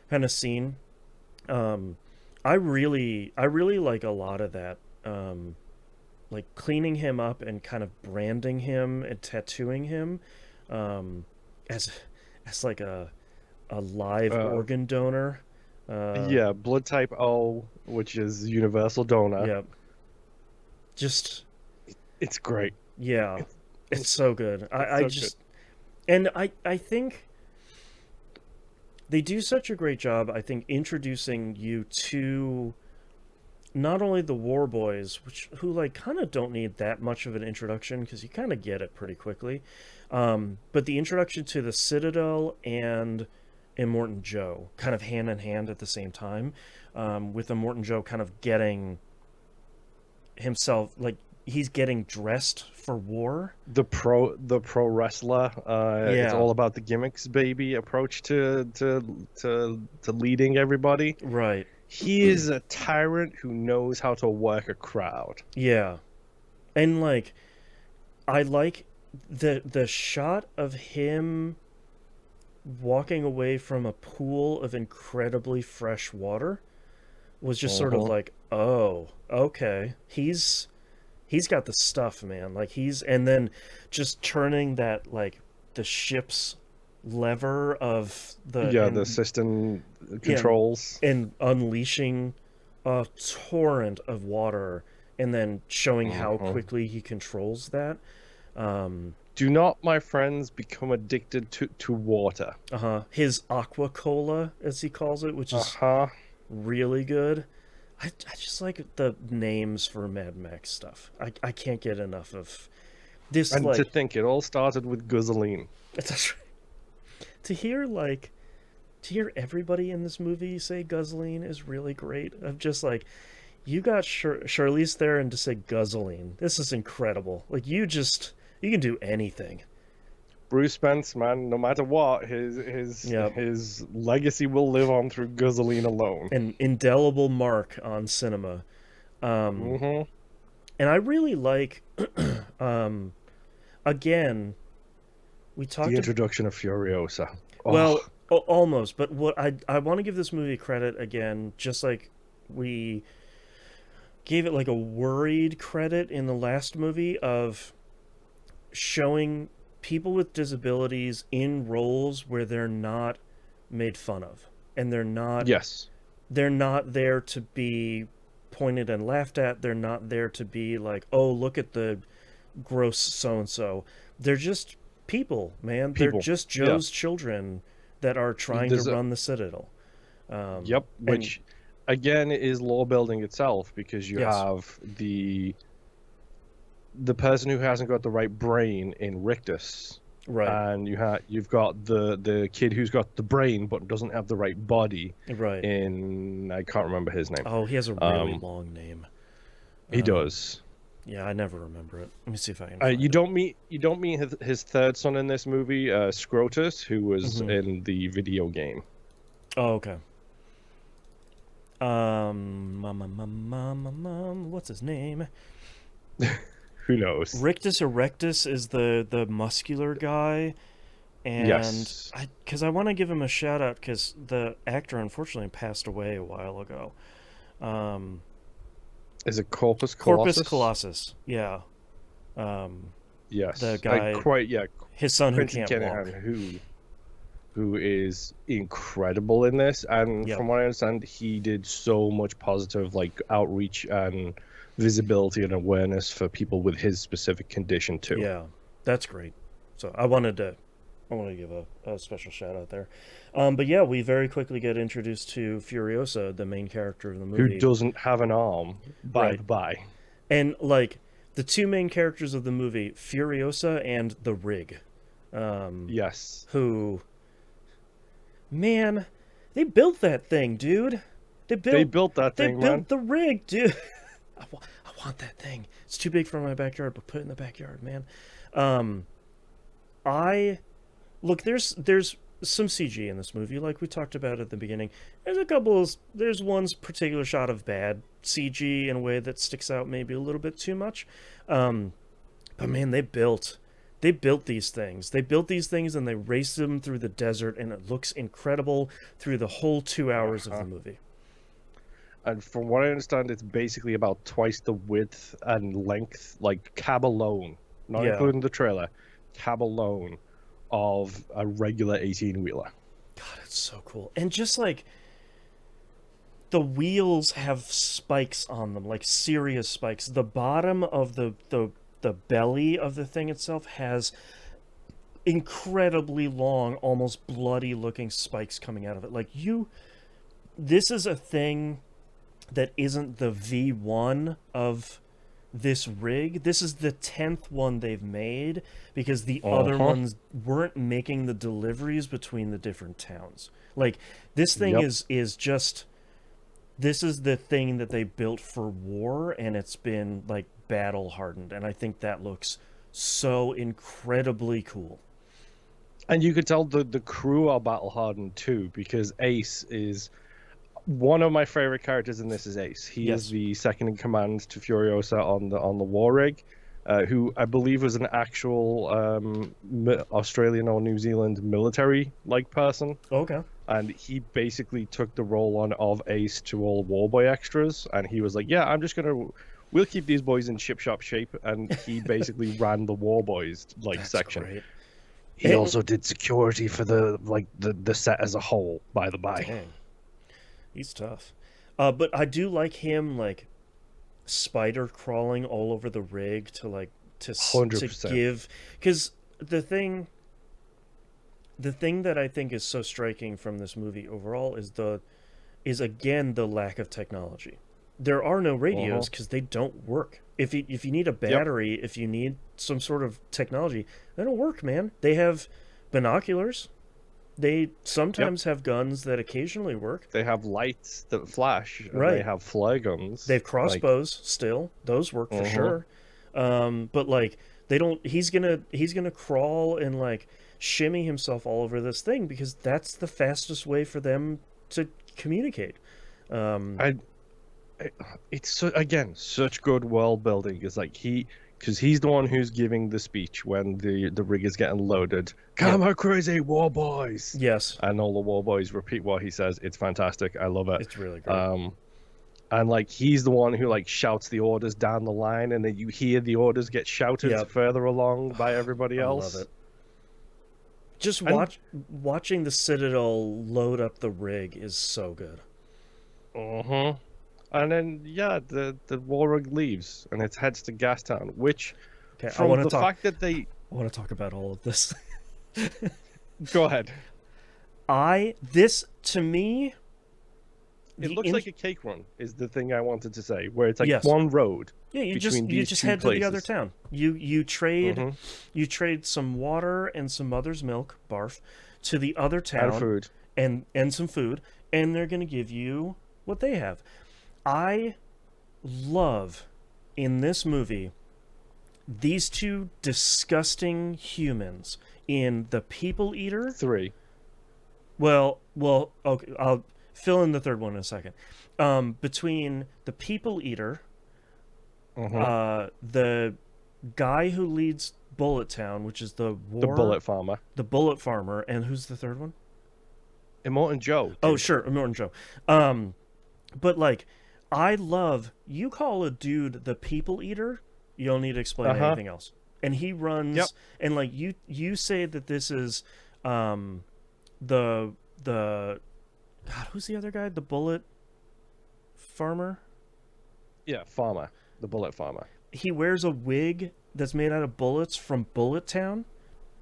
kind of scene. Um, I really like a lot of that. Like cleaning him up and kind of branding him and tattooing him, um, as as like a live Uh, organ donor. Uh, yeah, blood type O, which is universal donor. yeah, just It's great. yeah, It's, it's so good. it's I so good. just and I think they do such a great job. I think introducing you to not only the War Boys, which who like kind of don't need that much of an introduction because you kind of get it pretty quickly, but the introduction to the Citadel and Immortan Joe kind of hand in hand at the same time, with Immortan Joe kind of getting himself like he's getting dressed for war. The pro wrestler. It's Yeah, all about the gimmicks, baby. Approach to leading everybody. right. He is a tyrant who knows how to work a crowd. Yeah, and like I like the shot of him walking away from a pool of incredibly fresh water was just sort of Uh-huh. like, oh, okay. He's got the stuff, man. Like he's and then just turning that like the ship's lever of the Yeah, the system and controls. and unleashing a torrent of water and then showing how Uh-huh. quickly he controls that. Um, Do not, my friends, become addicted to water. his aqua cola, as he calls it, which is Uh-huh. really good. I just like the names for Mad Max stuff. I can't get enough of this. And to Like, think it all started with gasoline. it's, to hear like to hear everybody in this movie say guzzling is really great. I'm just like, you got Charlize Theron to say guzzling. This is incredible. Like, you can do anything. Bruce Spence, man, no matter what, his Yep. his legacy will live on through gasoline alone. An indelible mark on cinema. Um, Hmm. and I really like, um, again, we The talked about, introduction of Furiosa. well, Oh, almost, but what I want to give this movie credit again, just like we gave it like a worried credit in the last movie of showing people with disabilities in roles where they're not made fun of and yes. they're not there to be pointed and laughed at. They're not there to be like, oh, look at the gross so and so. They're just people, man. They're People. just Yeah. Joe's children that are trying to There's a run the Citadel. Yep, And which again is law building itself because you yes, have the person who hasn't got the right brain in Rictus, right, and you've got the kid who's got the brain but doesn't have the right body right. in I can't remember his name. Oh, he has a really Um, long name. he Um, does. yeah, I never remember it. Let me see if I can You find it. don't meet his third son in this movie, Scrotus, who was Hmm. in the video game. Oh, okay. What's his name? Who knows? Rictus Erectus is the muscular guy, and Yes. because I want to give him a shout out because the actor unfortunately passed away a while ago. Um, Is it Corpus Corpus Colossus? Colossus, yeah. Um, the Yes. guy, Quite, yeah. his son who Quentin can't walk. Kenihan, who is incredible in this, and Yep. from what I understand, he did so much positive like outreach and visibility and awareness for people with his specific condition too. Yeah, that's great. So I want to give a special shout out there. But yeah, we very quickly get introduced to Furiosa, the main character of the Who movie. doesn't have an arm, by Right. the by. And like the two main characters of the movie, Furiosa and the Rig, Yes. who, man, they built that thing, dude. They They built built that they thing, man. built the Rig, dude. I want that thing. It's too big for my backyard, but put it in the backyard, man. I look. There's some CG in this movie, like we talked about at the beginning. There's one particular shot of bad CG in a way that sticks out maybe a little bit too much. But man, they built these things. They built these things and they raced them through the desert, and it looks incredible through the whole 2 hours of the movie. And from what I understand, it's basically about twice the width and length, like cab alone, not including the trailer, cab alone of a regular 18-wheeler. God, it's so cool. And just like the wheels have spikes on them, like serious spikes. The bottom of the belly of the thing itself has incredibly long, almost bloody looking spikes coming out of it. This is a thing that isn't the V1 of this rig. This is the 10th one they've made because the other ones weren't making the deliveries between the different towns. Like, this thing is just, this is the thing that they built for war, and it's been like battle hardened, and I think that looks so incredibly cool. And you could tell the crew are battle hardened too, because Ace is one of my favorite characters in this. Is Ace. He is the second in command to Furiosa on the war rig, who I believe was an actual Australian or New Zealand military person. Okay. And he basically took the role on of Ace to all Warboy extras, and he was like, "Yeah, we'll keep these boys in ship-shop shape," and he basically ran the Warboys section. Great. He also did security for the set as a whole, by the by. Dang. He's tough. But I do like him spider crawling all over the rig to 100%. give, because the thing that I think is so striking from this movie overall is again the lack of technology. There are no radios because they don't work. If you need a battery, if you need some sort of technology, they don't work, man. They have binoculars. They sometimes have guns that occasionally work. They have lights that flash. Right. They have flare guns. They have crossbows still. Those work for sure. But they don't. He's gonna crawl and shimmy himself all over this thing because that's the fastest way for them to communicate. It's again such good world building. It's because he's the one who's giving the speech when the rig is getting loaded. Come on, crazy war boys! Yes. And all the war boys repeat what he says. It's fantastic. I love it. It's really great. And he's the one who shouts the orders down the line, and then you hear the orders get shouted further along by everybody else. I love it. Just watching the Citadel load up the rig is so good. And then the war rig leaves and it heads to Gastown, which fact that I want to talk about all of this. Go ahead. To me, it looks like a cake run is the thing I wanted to say, where it's one road. Yeah, you just head to the other town. You trade some water and some mother's milk, barf, to the other town, and food, and some food, and they're gonna give you what they have. I love in this movie these two disgusting humans in the People Eater. 3. Well, okay, I'll fill in the third one in a second. Between the People Eater, the guy who leads Bullet Town, which is the Bullet Farmer, and who's the third one? Immortan Joe. Oh, sure, Immortan Joe. But I love, you call a dude the People Eater, you don't need to explain anything else. And he runs, and you say that this is the God, who's the other guy? The Bullet Farmer? Yeah, Farmer. The Bullet Farmer. He wears a wig that's made out of bullets from Bullet Town.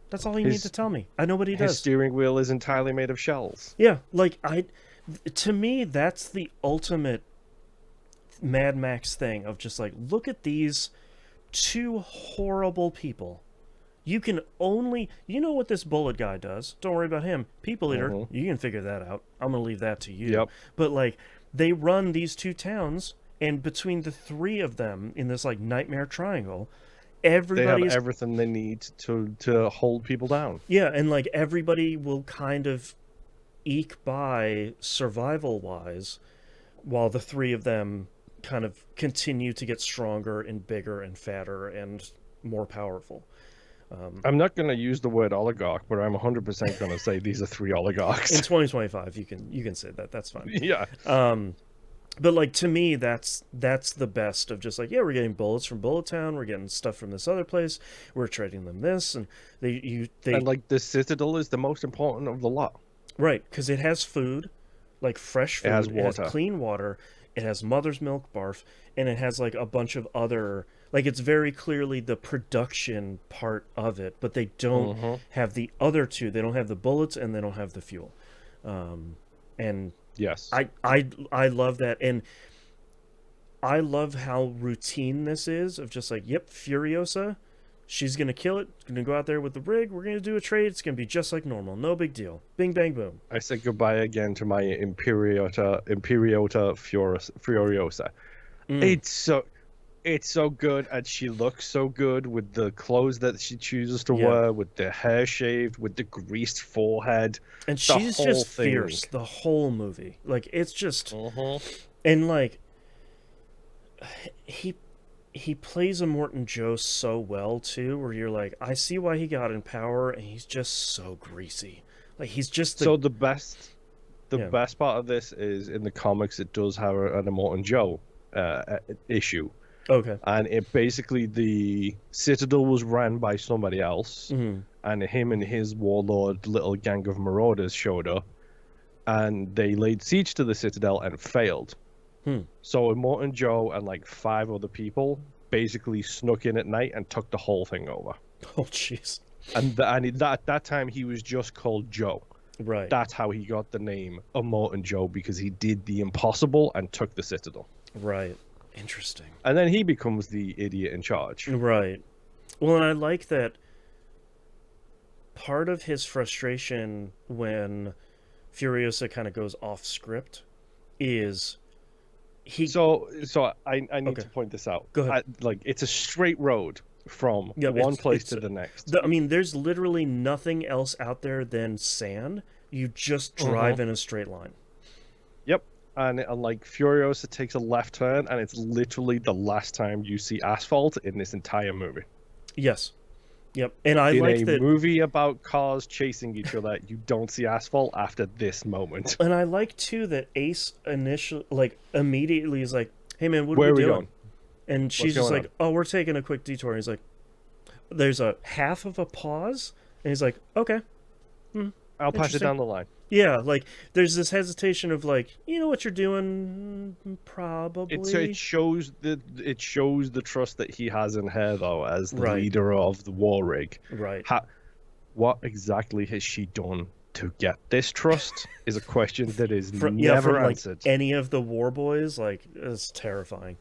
That's all you need to tell me. I know what he does. His steering wheel is entirely made of shells. Yeah, to me, that's the ultimate Mad Max thing of just look at these two horrible people. You can only, you know what this bullet guy does. Don't worry about him. People eater, Mm-hmm. you can figure that out. I'm gonna leave that to you. Yep. But like, they run these two towns, and between the three of them in this like nightmare triangle, They have everybody's everything they need to hold people down. yeah, and like everybody will kind of eke by survival wise, while the three of them kind of continue to get stronger and bigger and fatter and more powerful. I'm not going to use the word oligarch, but I'm 100% going to say these are three In oligarchs. 2025, you can say that. That's fine. Yeah. But like to me, that's the best of just like, yeah, we're getting bullets from Bullet Town, we're getting stuff from this other place, we're trading them this, and they And like the Citadel is the most important of the lot. right, because it has food, like fresh food, It has it has water. clean water, it has mother's milk barf, and it has like a bunch of other, like it's very clearly the production part of it, but they don't Mm-hmm. have the other two. They don't have the bullets and they don't have the fuel. And Yes. I love that, and I love how routine this is of just like, yep, Furiosa, she's gonna kill it, gonna go out there with the rig, we're gonna do a trade, it's gonna be just like normal, no big deal, bing bang boom. I said goodbye again to my Imperiota Furiosa. Mm. It's so good, and she looks so good with the clothes that she chooses to Yeah. wear, with the hair shaved, with the greased forehead. And The she's whole just thing. fierce the whole movie, like it's just, Mm-hmm. and like he plays a Morton Joe so well too, where you're like, I see why he got in Power, and he's just so greasy, like he's just the So the yeah. best part of this is in the comics. It does have an Immortan Joe issue, Okay. and it basically the Citadel was ran by somebody else, Mhm. and him and his warlord little gang of marauders showed up, and they laid siege to the Citadel and failed. Hmm. So Immortan Joe and like 5 other people basically snuck in at night and took the whole thing over. Oh jeez. And that time he was just called Joe. Right. That's how he got the name Immortan Joe, because he did the impossible and took the Citadel. Right. Interesting. And then he becomes the idiot in charge. Right. Well, and I like that part of his frustration when Furiosa kind of goes off script is he. So I need Okay. to point this out. Go ahead. Like it's a straight road from Yeah, one it's- place it's- to the next. I mean, there's literally nothing else out there than sand. You just drive in a straight line. Yep. And like Furiosa takes a left turn, and it's literally the last time you see asphalt in this entire movie. Yes. Yep. And I In like a that. movie about cars chasing each other, you don't see asphalt after this moment. And I like too that Ace initially, like, immediately is like, "Hey man, what Where are are we we doing?" going? And she's just going like, "Oh, we're taking a quick detour." And he's like, "There's a half of a pause," and he's like, "Okay, I'll pass it Interesting. down the line. yeah." Like, there's this hesitation of like, you know what you're doing, probably. It shows the trust that he has in her, though, as the Right. leader of the war rig. Right. What exactly has she done to get this trust? Is a question that is From never like answered. any of the war boys, like, it's terrifying.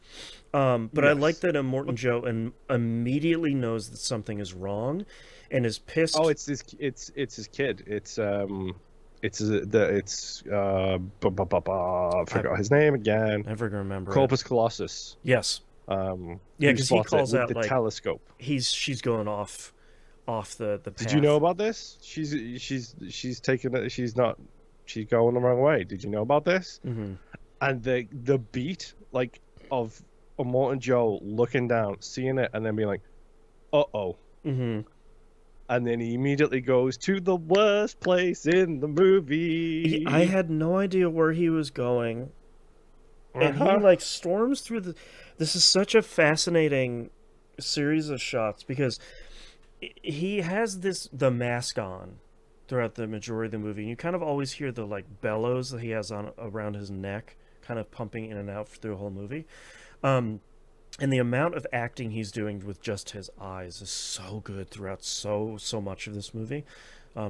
But I like Yes. that Immortan Joe immediately knows that something is wrong, and is pissed. Oh, it's his kid. I forgot his name again. Never gonna remember. It. Corpus Colossus. Yes. Yeah, Who 'cause he spots it calls with out, the like, telescope. She's going off the path. Did you know about this? She's taking it. She's going the wrong way. Did you know about this? Mm-hmm. And the beat like of Immortan Joe looking down, seeing it, and then being like, "Uh-oh." Mm-hmm. And then he immediately goes to the worst place in the movie. I had no idea where he was going, and he Uh-huh. like storms through the. This is such a fascinating series of shots because he has the mask on throughout the majority of the movie, and you kind of always hear the like bellows that he has on around his neck, kind of pumping in and out through the whole movie. And the amount of acting he's doing with just his eyes is so good throughout so much of this movie.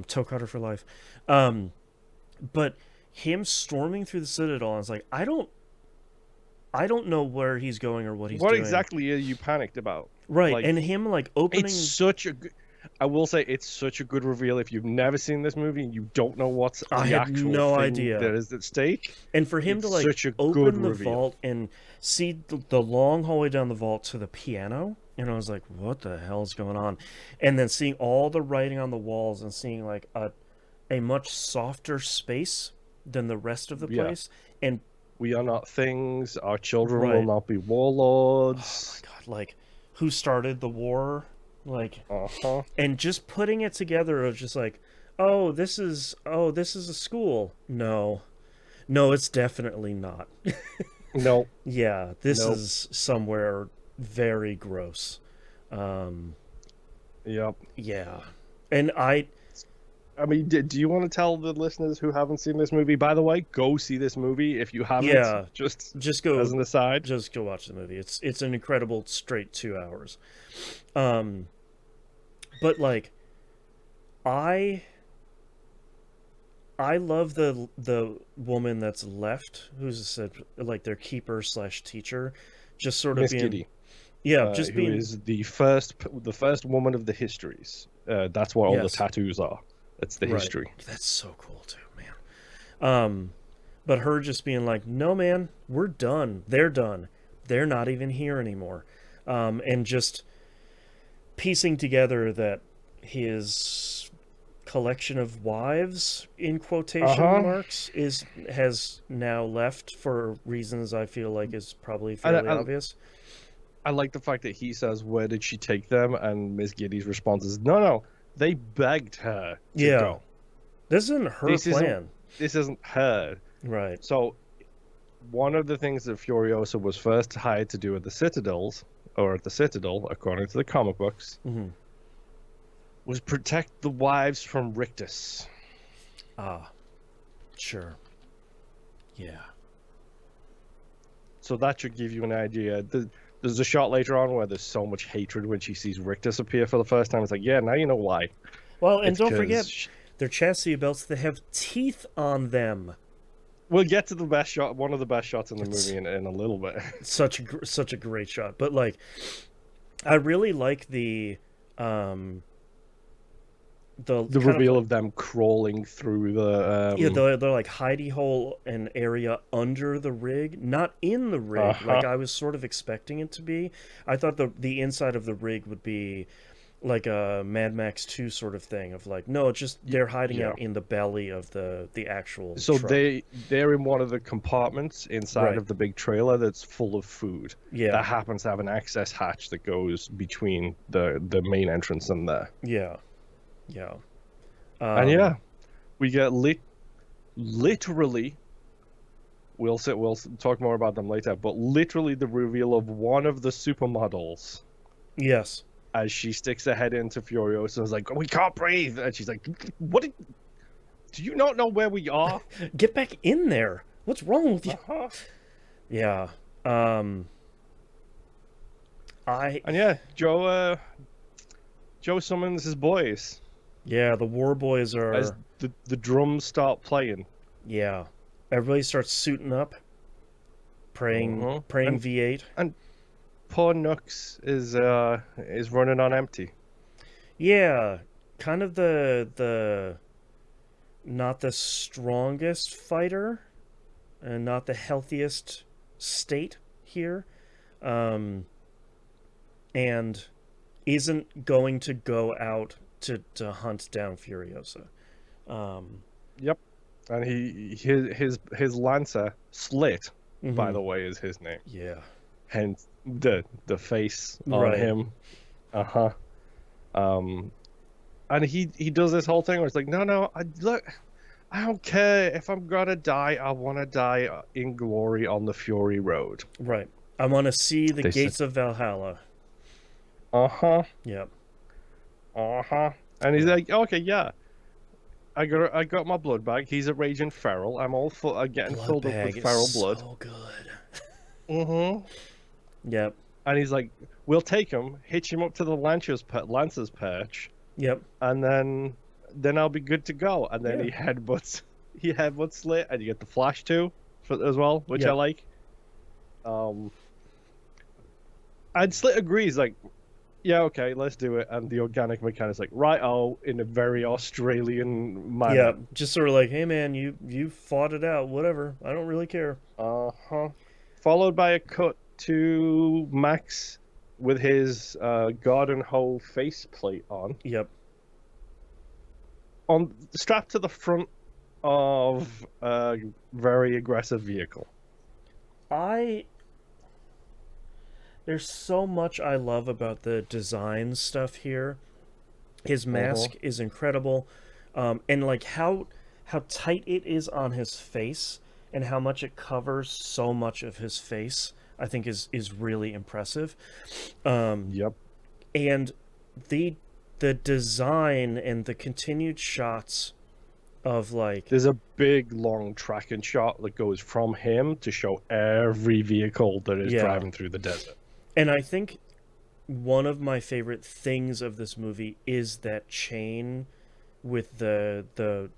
Toe cutter for life. But him storming through the Citadel, I was like, I don't know where he's going or what he's What doing. exactly are you panicked about? Right, Like, and him like it's opening. such a good, I will say it's such a good reveal if you've never seen this movie and you don't know what's I the had actual no thing idea. that is at stake. And for him to It's like such a good open the reveal. vault and see the long hallway down the vault to the piano, and I was like, what the hell's going on? And then seeing all the writing on the walls and seeing like a much softer space than the rest of the Yeah. place. And We are not things. Our children will right, not be oh my warlords. god, like who started the war? Like, Uh-huh. and just putting it together of just like, oh, this is a school. No, no, it's definitely not. No, Yeah, this nope. is somewhere very gross. Um, Yep. yeah, and I I mean, do you want to tell the listeners who haven't seen this movie? By the way, go see this movie if you haven't. yeah, Just just as go an aside. just go watch the movie. It's an incredible straight 2 hours. Um, but like I I love the woman that's left, who's said like their keeper slash teacher, just sort of Miss being Giddy, yeah, just who being is the first woman of the histories. That's what all the yes, tattoos are. It's the right. history. That's so cool too, man. But her just being like, no, man, we're done. They're done. They're not even here anymore. And just piecing together that his collection of wives, in Uh quotation huh. marks, is has now left for reasons I feel like is probably And fairly obvious. I like the fact that he says, "Where did she take them?" And Miss Giddy's response is, "No, no, they begged her to Yeah, go. this isn't her This isn't plan. this isn't her." Right. So one of the things that Furiosa was first hired to do at the Citadels, or at the Citadel, according to the comic books, Hmm. was protect the wives from Rictus. Ah, sure. Yeah. So that should give you an idea. There's a shot later on where there's so much hatred when she sees Rictus appear for the first time. It's like, yeah, now you know why. Well, and It's don't forget, because their chastity belts that have teeth on them. we'll get to the best shot, one of the best shots in the It's movie in a little bit. such a great shot. But like, I really like the The kind of reveal like, of them crawling through yeah, the the like hidey hole and area under the rig, not in the rig, uh-huh. like I was sort of expecting it to be. I thought the inside of the rig would be like a Mad Max 2 sort of thing of like, no, it's just they're hiding Yeah. out in the belly of the actual So truck. they're in one of the compartments inside Right. of the big trailer that's full of food. Yeah. That happens to have an access hatch that goes between the main entrance and there. Yeah. Yeah. And yeah, we get literally. We'll talk more about them later, but literally the reveal of one of the supermodels Yes. as she sticks her head into Furiosa and is like, "We can't breathe," and she's like, "What? Do you not know where we are?" Get back in there. What's wrong with you? Uh-huh. Yeah. I And yeah, Joe summons his boys yeah, the war boys as are the drums start playing. yeah. Everybody starts suiting up, praying And V8. poor Nux is running on empty. Yeah, kind of the not the strongest fighter and not the healthiest state here. And isn't going to go out to hunt down Furiosa. Yep. And his lancer Slit, by Mhm. the way, is his name. Yeah. Hence the face on Right. him. Uh-huh. And he does this whole thing where it's like, no, look, I don't care if I'm gonna die. I want to die in glory on the Fury Road. Right. I want to see the They said- gates of Valhalla. Uh-huh. Yep. Uh-huh. And he's like, okay, yeah. I got my blood bag. He's a raging feral. I'm all getting Blood filled up bag with is feral so blood. good. Mm-hmm. Yep. And he's like, we'll take him, hitch him up to the Lancer's perch, Yep. and then I'll be good to go. And then Yeah. he headbutts Slit, and you get the flash too as well, which I Yep. like. And Slit agrees, like, yeah, okay, let's do it. And the organic mechanic's like, right, oh, in a very Australian Yeah, manner. just sort of like, hey man, you fought it out, whatever. I don't really care. Uh-huh. Followed by a cut to Max with his garden hoe faceplate Yep. on strapped to the front of a very aggressive vehicle. I There's so much I love about the design stuff here. His Uh-huh. mask is incredible, and like how tight it is on his face and how much it covers so much of his face. I think is really impressive. Um, Yep. and the the design and the continued shots of like There's a big long tracking shot that goes from him to show every vehicle that is yeah. driving through the desert. And I think one of my favorite things of this movie is that chain with the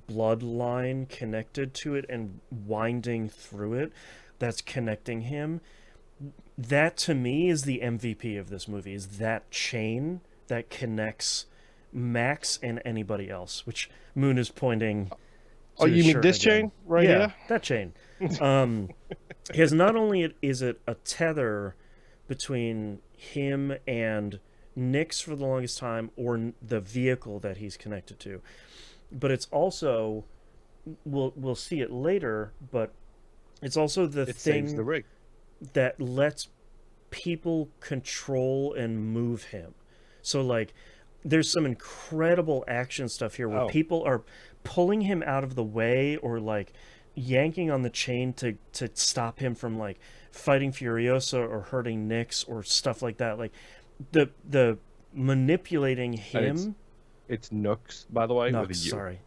bloodline connected to it and winding through it that's connecting him. That to me is the MVP of this movie, is that chain that connects Max and anybody else, which Moon is pointing Oh, to his you mean shirt this again. chain right Yeah, here? that chain. Um, because not only is it a tether between him and Nyx for the longest time, or the vehicle that he's connected to, but it's also, we'll see it later, but it's also the It saves thing the rig. that lets people control and move him. So like there's some incredible action stuff here where Oh, people are pulling him out of the way or like yanking on the chain to stop him from like fighting Furiosa or hurting Nyx or stuff like that. Like the manipulating and him. it's Nux, by the way, No, with a U. sorry.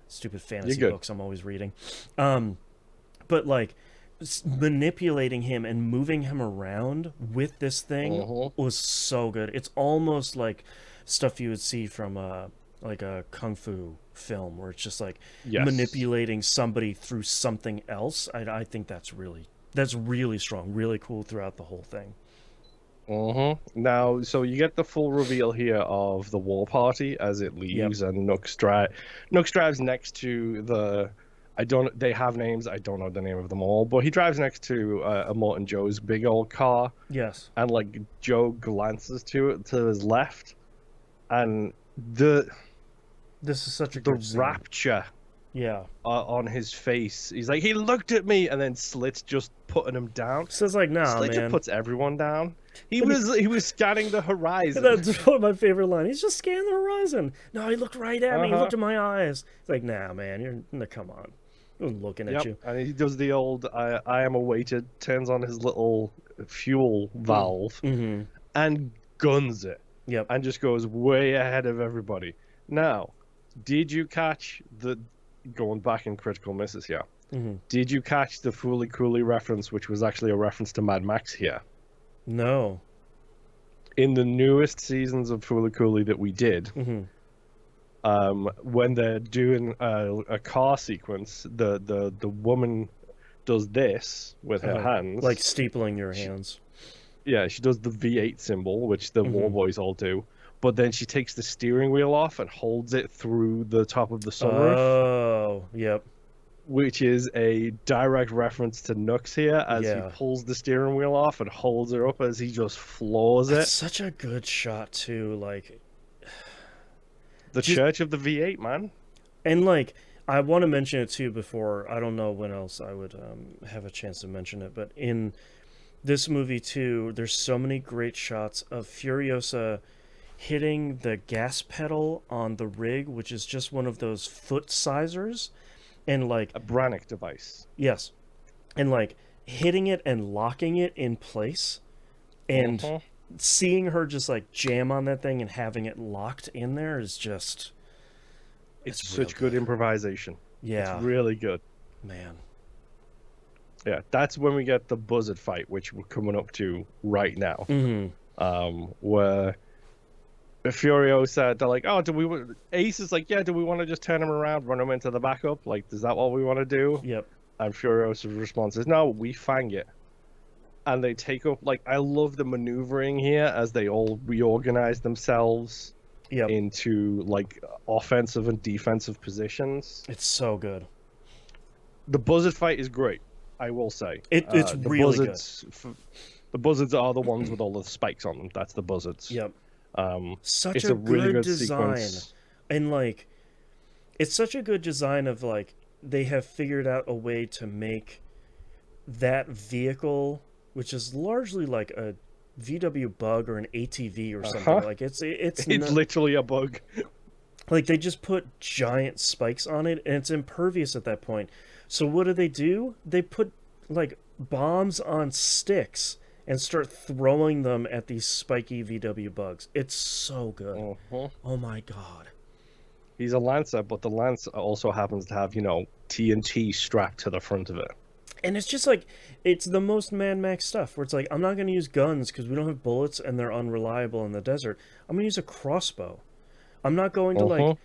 Stupid You're fantasy good. books I'm always reading. But like manipulating him and moving him around with this thing Uh-huh. was so good. It's almost like stuff you would see from like a kung fu film where it's just like Yes. manipulating somebody through something else. I think that's really strong, really cool throughout the whole thing. Uh-huh. Now, so you get the full reveal here of the war party as it Yep. leaves, and Nux drives next to the. I don't. They have names. I don't know the name of them all, but he drives next to a Morton Joe's big old car, Yes. and like Joe glances to it to his left, and the This is such a the good scene. rapture Yeah. on his face. He's like, he looked at me, and then Slit's just putting him down. So it's like, nah, Slit just man. puts everyone down. He But was scanning the horizon. that's one of my favorite lines. He's just scanning the horizon. No, he looked right at me. He Uh-huh. looked in my eyes. It's like, nah, man, you're no, come on. He wasn't looking at Yep. you. And he does the old I am awaited, turns on his little fuel valve Mm-hmm. and guns it Yep. and just goes way ahead of everybody. Now, did you catch the going back in critical misses here? Mm-hmm. Did you catch the Fooly Cooley reference, which was actually a reference to Mad Max here? No. In the newest seasons of Fooly Cooley that we did, Mm-hmm. when they're doing a car sequence, the woman does this with her hands, Like steepling your hands. yeah, she does the V8 symbol, which the War Mhm. Boys all do. But then she takes the steering wheel off and holds it through the top of the sunroof, Oh, yep. which is a direct reference to Nux here, as Yeah. he pulls the steering wheel off and holds her up as he just floors It's it. such a good shot too. Like, The just- Church of the V8, man. and like, I want to mention it too before. I don't know when else I would have a chance to mention it, but in this movie too, there's so many great shots of Furiosa hitting the gas pedal on the rig, which is just one of those foot sizers, and like, A Brannick device. yes, and like hitting it and locking it in place, and Uh-huh. seeing her just like jam on that thing and having it locked in there is just It's real such good improvisation. yeah, It's really good. man. Yeah, that's when we get the buzzard fight, which we're coming up to right now. Where Furiosa, they're like, oh, Ace is like, yeah, do we want to just turn him around, run him into the backup? Like, is that what we want to do? Yep. And Furiosa's response is, no, we fang it. and they take up, like, I love the maneuvering here as they all reorganize themselves Yep. into like offensive and defensive positions. It's so good. The buzzard fight is great, I will say. It's The really good. buzzards, the buzzards are the ones with all the spikes on them. That's the buzzards. Yep. Such It's a a really good good design. sequence. And like it's such a good design of like they have figured out a way to make that vehicle, which is largely like a VW Bug or an ATV or something. Uh-huh. Like it's It's not, literally a bug. like they just put giant spikes on it and it's impervious at that point. So what do? They put like bombs on sticks and start throwing them at these spiky VW Bugs. It's so good. Uh-huh. Oh my god. He's a Lancer, but the Lance also happens to have, TNT strapped to the front of it. And it's just like, it's the most Mad Max stuff where it's like, I'm not going to use guns because we don't have bullets and they're unreliable in the desert. I'm going to use a crossbow. I'm not going to Uh-huh. like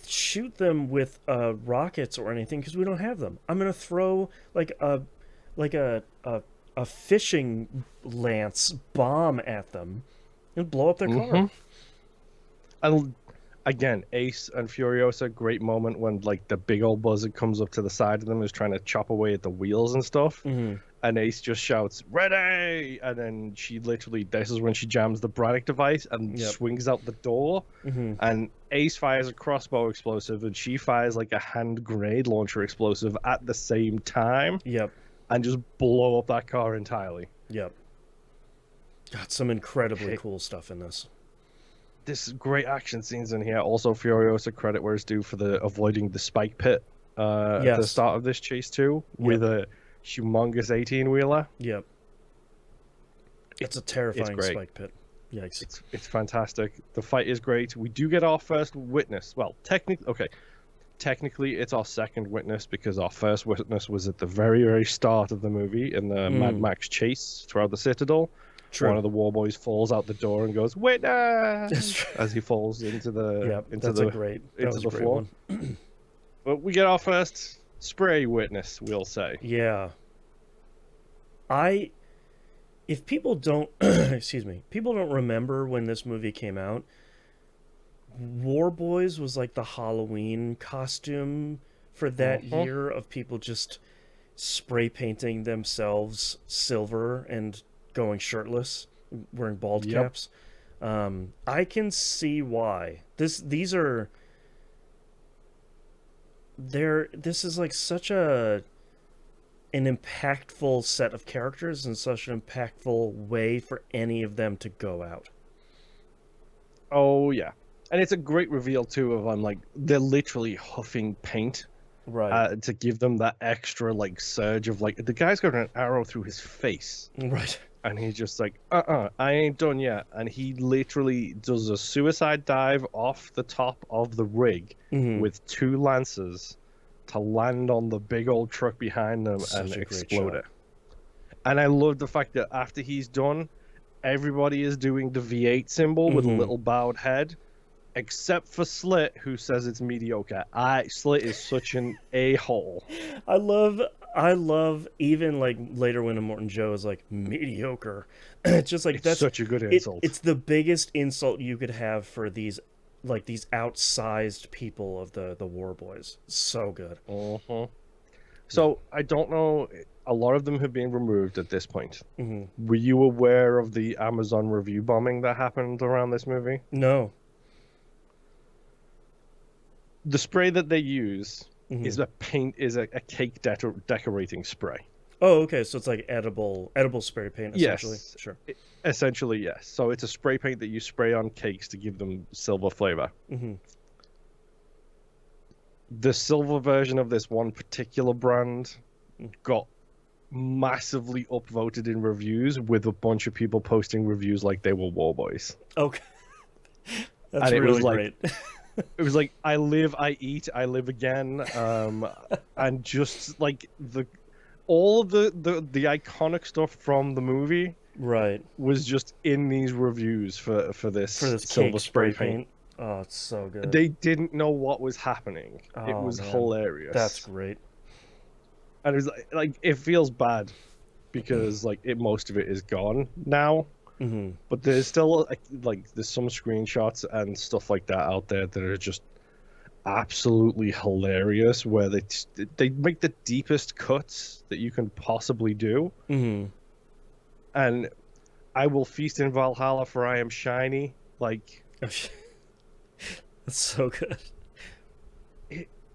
shoot them with rockets or anything because we don't have them. I'm going to throw like a fishing lance bomb at them and blow up their car. And again, Ace and Furiosa, great moment when like the big old buzzard comes up to the side of them, is trying to chop away at the wheels and stuff. And Ace just shouts, "Ready!" And then this is when she jams the Braddock device and swings out the door. And Ace fires a crossbow explosive and she fires like a hand grenade launcher explosive at the same time. Yep. And just blow up that car entirely. Yep. Got some incredibly cool stuff in this. This great action scenes in here. Also, Furiosa, credit where it's due for the avoiding the spike pit at the start of this chase too, with a humongous 18-wheeler. Yep. It's a terrifying great. spike pit. Yikes. It's fantastic. The fight is great. We do get our first witness. Well, technically it's our second witness because our first witness was at the very, very start of the movie in the Mad Max chase throughout the Citadel. True. One of the war boys falls out the door and goes, "Witness!" as he falls into the floor. One. But we get our first spray witness, we'll say. Yeah. If people don't people don't remember when this movie came out, War Boys was like the Halloween costume for that year of people just spray painting themselves silver and going shirtless, wearing bald caps. I can see why. This is like such an impactful set of characters and such an impactful way for any of them to go out. Oh yeah. And it's a great reveal too of like they're literally huffing paint. Right. To give them that extra like surge of like the guy's got an arrow through his face. Right. And he's just like, I ain't done yet. And he literally does a suicide dive off the top of the rig with two Lancers to land on the big old truck behind them and explode it. And I love the fact that after he's done, everybody is doing the V8 symbol with a little bowed head, except for Slit, who says it's mediocre. Slit is such an a-hole. I love even like later when Immortan Joe is like mediocre. It's just like that's such a good insult. It's the biggest insult you could have for these outsized people of the War Boys. So good. So I don't know. A lot of them have been removed at this point. Were you aware of the Amazon review bombing that happened around this movie? No. The spray that they use is a cake decorating spray. Oh, okay. So it's like edible spray paint, essentially. Yes. Sure. Essentially, yes. So it's a spray paint that you spray on cakes to give them silver flavor. The silver version of this one particular brand got massively upvoted in reviews, with a bunch of people posting reviews like they were War Boys. Okay. That's and it really was like, great. It was like, I live, I eat, I live again. And just like all of the iconic stuff from the movie was just in these reviews for this silver spray paint. Oh, it's so good. They didn't know what was happening. It was hilarious. That's great. And it was like it feels bad because like most of it is gone now. Hmm. But there's still like there's some screenshots and stuff like that out there that are just absolutely hilarious, where they make the deepest cuts that you can possibly do. Hmm. And I will feast in Valhalla, for I am shiny. Like That's so good.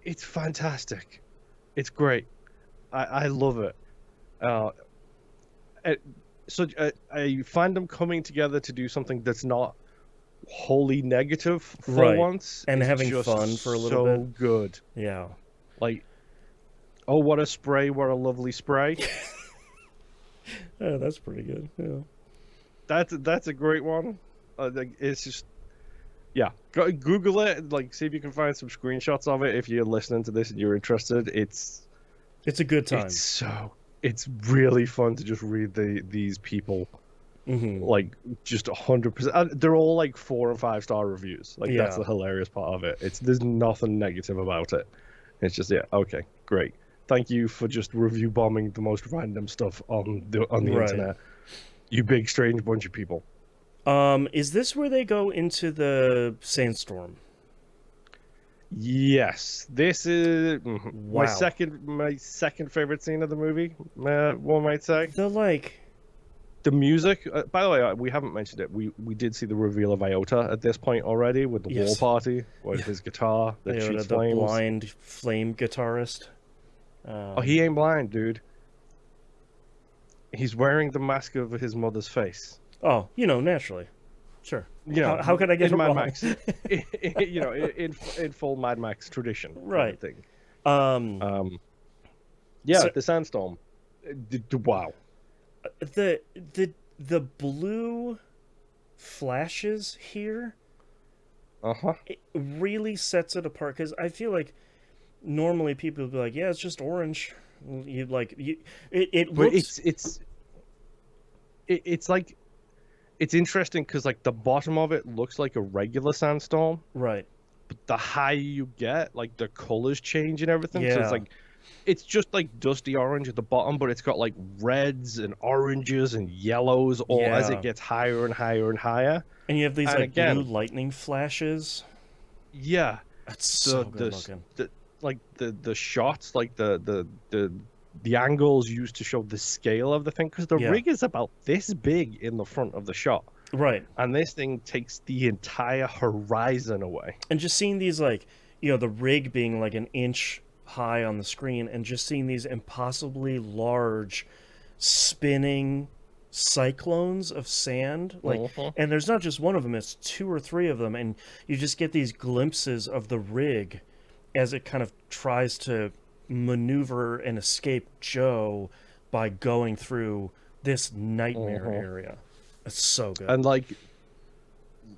it's fantastic. It's great. I love it. Uh, I find them coming together to do something that's not wholly negative for Right. once. And It's having just fun for a little so bit. good. Yeah. Like, oh, what a spray! What a lovely spray. Oh, that's pretty good. Yeah. That's a great one. Like, it's just yeah. Google it. Like, see if you can find some screenshots of it. If you're listening to this and you're interested, It's a good time. It's really fun to just read these people Hmm. like just 100%. They're all like 4 and 5 star reviews. Like that's Yeah. the hilarious part of it. There's nothing negative about it. It's just yeah, okay, great. Thank you for just review bombing the most random stuff on the Right. internet. You big strange bunch of people. Is this where they go into the sandstorm? Yes, this is Wow. my second favorite scene of the movie. One might say. The like The music, by the way, we haven't mentioned it. We did see the reveal of Iota at this point already with the wall Yes. party, with his guitar that the shoots the flames. blind flame guitarist. Oh, he ain't blind, dude. He's wearing the mask of his mother's face. Oh, naturally. Sure. You know, How could I get in it Mad wrong? Max, you know, in full Mad Max tradition, kind of Right. thing. Um, Yeah, So- the sandstorm. Wow. the the blue flashes here, Uh-huh. it really sets it apart, because I feel like normally people would be like, yeah, it's just orange. It But looks it's like it's interesting because like the bottom of it looks like a regular sandstorm, right. but the higher you get, like the colors change and everything. So Yeah. it's like it's just like dusty orange at the bottom, but it's got like reds and oranges and yellows all as Yeah. it gets higher and higher and higher. And you have these And like again- blue lightning flashes. Yeah, That's so the good looking. like the shots, like the angles used to show the scale of the thing, because the Yeah. rig is about this big in the front of the shot, Right. and this thing takes the entire horizon away. And just seeing these like, the rig being like an inch high on the screen, and just seeing these impossibly large spinning cyclones of sand, like, Mhm. and there's not just one of them, it's 2 or 3 of them, and you just get these glimpses of the rig as it kind of tries to maneuver and escape Joe by going through this nightmare Mhm. area. It's so good. And like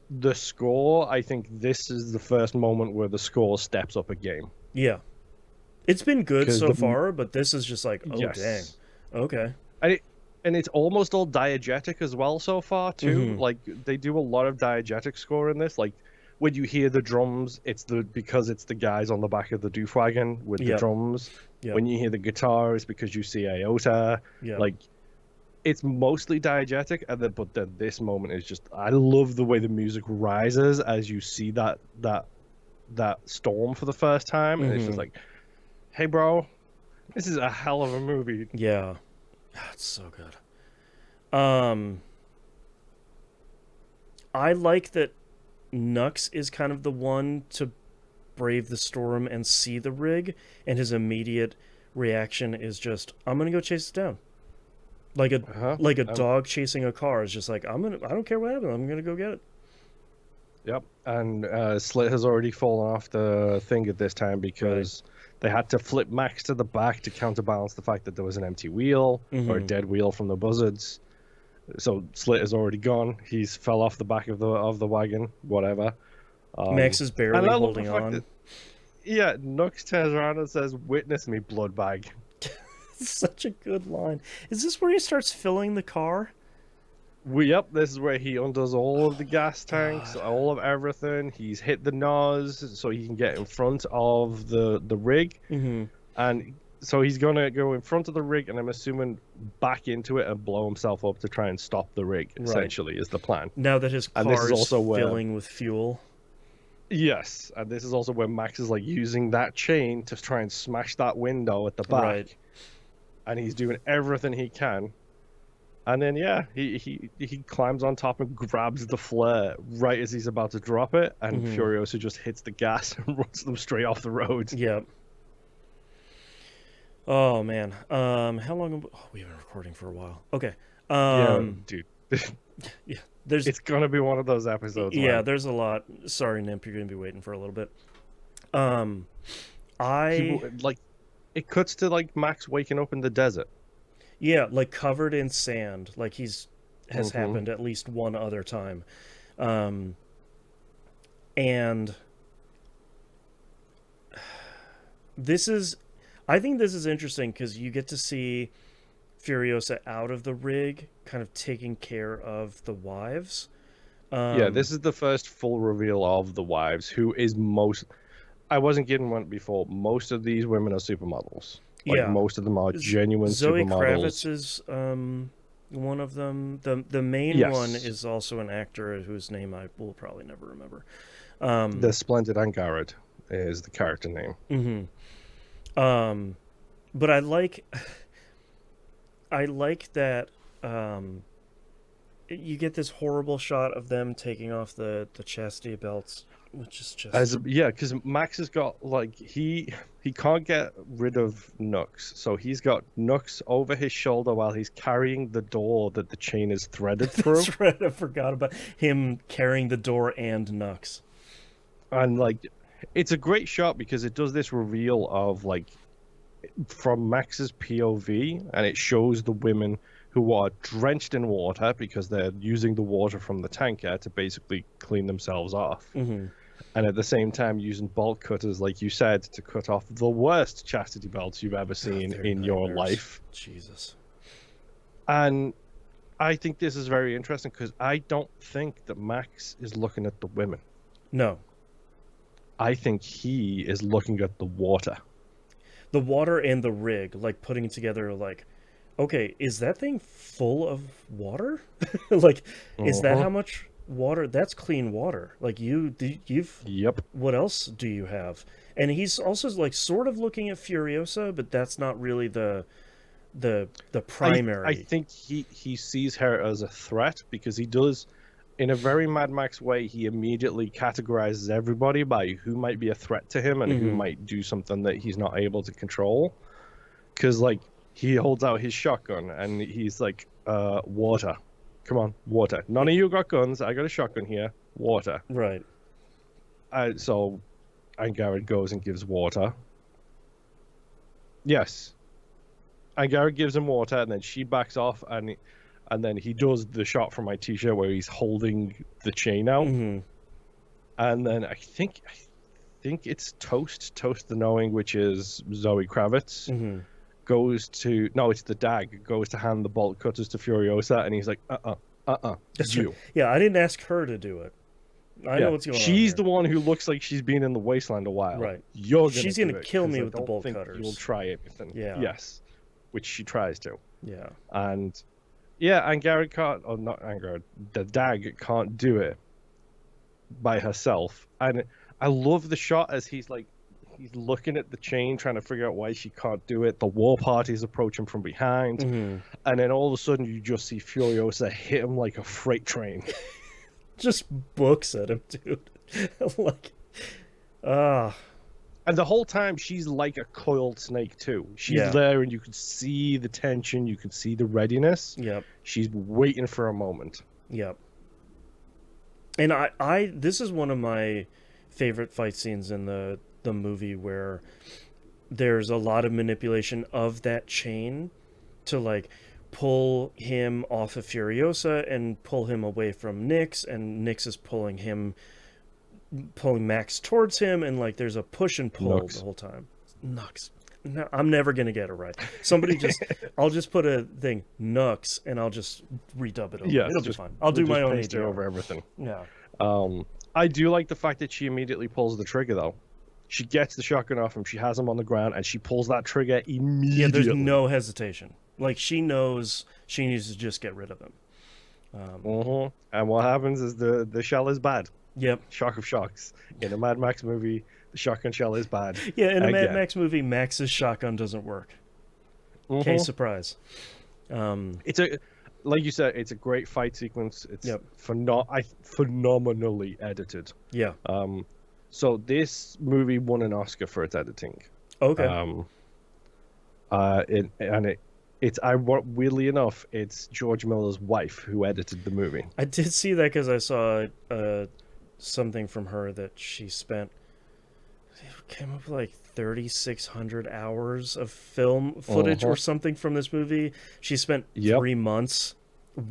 the score, I think this is the first moment where the score steps up a game. Yeah. It's been good 'Cause so the- far, but this is just like, oh Yes. dang. Okay. And it's almost all diegetic as well so far too. Mhm. Like they do a lot of diegetic score in this. Like when you hear the drums, because it's the guys on the back of the doof wagon with the Yep. drums. Yep. When you hear the guitar, it's because you see Iota. Yeah. Like it's mostly diegetic, but then this moment is just I love the way the music rises as you see that storm for the first time, and it's just Mhm. like, hey bro, this is a hell of a movie. Yeah. It's so good. I like that Nux is kind of the one to brave the storm and see the rig, and his immediate reaction is just, I'm gonna go chase it down. Like a Uh-huh. dog chasing a car is just like, I don't care what happens, I'm gonna go get it. Yep, and Slit has already fallen off the thing at this time because they had to flip Max to the back to counterbalance the fact that there was an empty wheel or a Mhm. dead wheel from the buzzards. So Slit is already gone. He's fell off the back of the wagon, whatever. Max is and barely I love the holding fact on. that- yeah, Nux turns around and says, "Witness me, blood bag." Such a good line. Is this where he starts filling the car? Yep, this is where he undoes all of the gas tanks, all of everything. He's hit the nose so he can get in front of the rig. Mm-hmm. And So he's gonna go in front of the rig, and I'm assuming back into it and blow himself up to try and stop the rig. Right. Essentially, is the plan. Now that his And this car is is also where, filling with fuel. yes, and this is also where Max is like using that chain to try and smash that window at the back, Right. and he's doing everything he can. And then yeah, he climbs on top and grabs the flare right as he's about to drop it, and Furiosa just hits the gas and runs them straight off the road. Yep. Oh man. How long? Oh, we've been recording for a while. Okay. Yeah, dude. Yeah. There's. It's gonna be one of those episodes. Yeah. Man. There's a lot. Sorry, Nimp. You're gonna be waiting for a little bit. People, like, it cuts to like Max waking up in the desert. Yeah, like covered in sand, like has happened at least one other time, and I think this is interesting because you get to see Furiosa out of the rig, kind of taking care of the wives. Yeah, this is the first full reveal of the wives, who is most. I wasn't getting one before. Most of these women are supermodels. Like, yeah, most of them are genuine Zoe supermodels. Kravitz is one of them. The main Yes. one is also an actor whose name I will probably never remember. The Splendid Angarad is the character name. But I like that you get this horrible shot of them taking off the chastity belts, which is just Yeah, because Max has got like he can't get rid of Nux, so he's got Nux over his shoulder while he's carrying the door that the chain is threaded through. That's right, I forgot about him carrying the door and Nux. And like, it's a great shot because it does this reveal of like from Max's POV, and it shows the women who are drenched in water because they're using the water from the tanker to basically clean themselves off. And at the same time using bolt cutters, like you said, to cut off the worst chastity belts you've ever seen in your life. Jesus. And I think this is very interesting because I don't think that Max is looking at the women. No. I think he is looking at the water. The water and the rig, like putting it together, like, okay, is that thing full of water? Like, is that how much water? That's clean water. Like, you've. Yep. What else do you have? And he's also like sort of looking at Furiosa, but that's not really the primary. I think he sees her as a threat because he does, in a very Mad Max way, he immediately categorizes everybody by who might be a threat to him and who might do something that he's not able to control. Because, like, he holds out his shotgun and he's like, water. Come on, water. None of you got guns. I got a shotgun here. Water. Right. So Angarad goes and gives water. Yes. Angarad gives him water, and then she backs off, and then he does the shot from my t-shirt where he's holding the chain out. And then I think it's Toast the Knowing, which is Zoe Kravitz, goes to, no, it's the Dag, goes to hand the bolt cutters to Furiosa, and he's like, That's you. right. Yeah, I didn't ask her to do it. I know what's going on. She's here. the one who looks like she's been in the wasteland a while. Right. She's gonna kill me with the bolt cutters. You'll try anything. Yeah. Yes. Which she tries to. Yeah. And yeah, Angarad can't, or not Angarad, the Dag can't do it by herself. And I love the shot as he's looking at the chain, trying to figure out why she can't do it. The war party's approaching from behind. And then all of a sudden you just see Furiosa hit him like a freight train. Just books at him, dude. Like, And the whole time she's like a coiled snake too. She's there, and you can see the tension, you can see the readiness. Yep. She's waiting for a moment. Yep. And I this is one of my favorite fight scenes in the movie, where there's a lot of manipulation of that chain to like pull him off of Furiosa and pull him away from Nyx, and Nyx is pulling Max towards him, and like there's a push and pull the whole time. Nux. No, I'm never gonna get it right. Somebody I'll just put a thing Nux, and I'll just redub it over. Yeah, it'll be fine. I'll do my own ADR over everything. Yeah. I do like the fact that she immediately pulls the trigger though, She gets the shotgun off him. She has him on the ground, and she pulls that trigger Yeah, there's immediately. no hesitation. Like, she knows she needs to just get rid of him. And what happens is the shell is bad. Yep. Shock of shocks. In a Mad Max movie, the shotgun shell is bad. Yeah, in a Mad Again. Max movie, Max's shotgun doesn't work. Case surprise. It's a, like you said, it's a great fight sequence. It's Yep. phenomenally edited. Yeah. So this movie won an Oscar for its editing. Okay. Weirdly enough, it's George Miller's wife who edited the movie. I did see that because I saw something from her that she spent. It came up with like 3,600 hours of film footage or something from this movie. She spent 3 months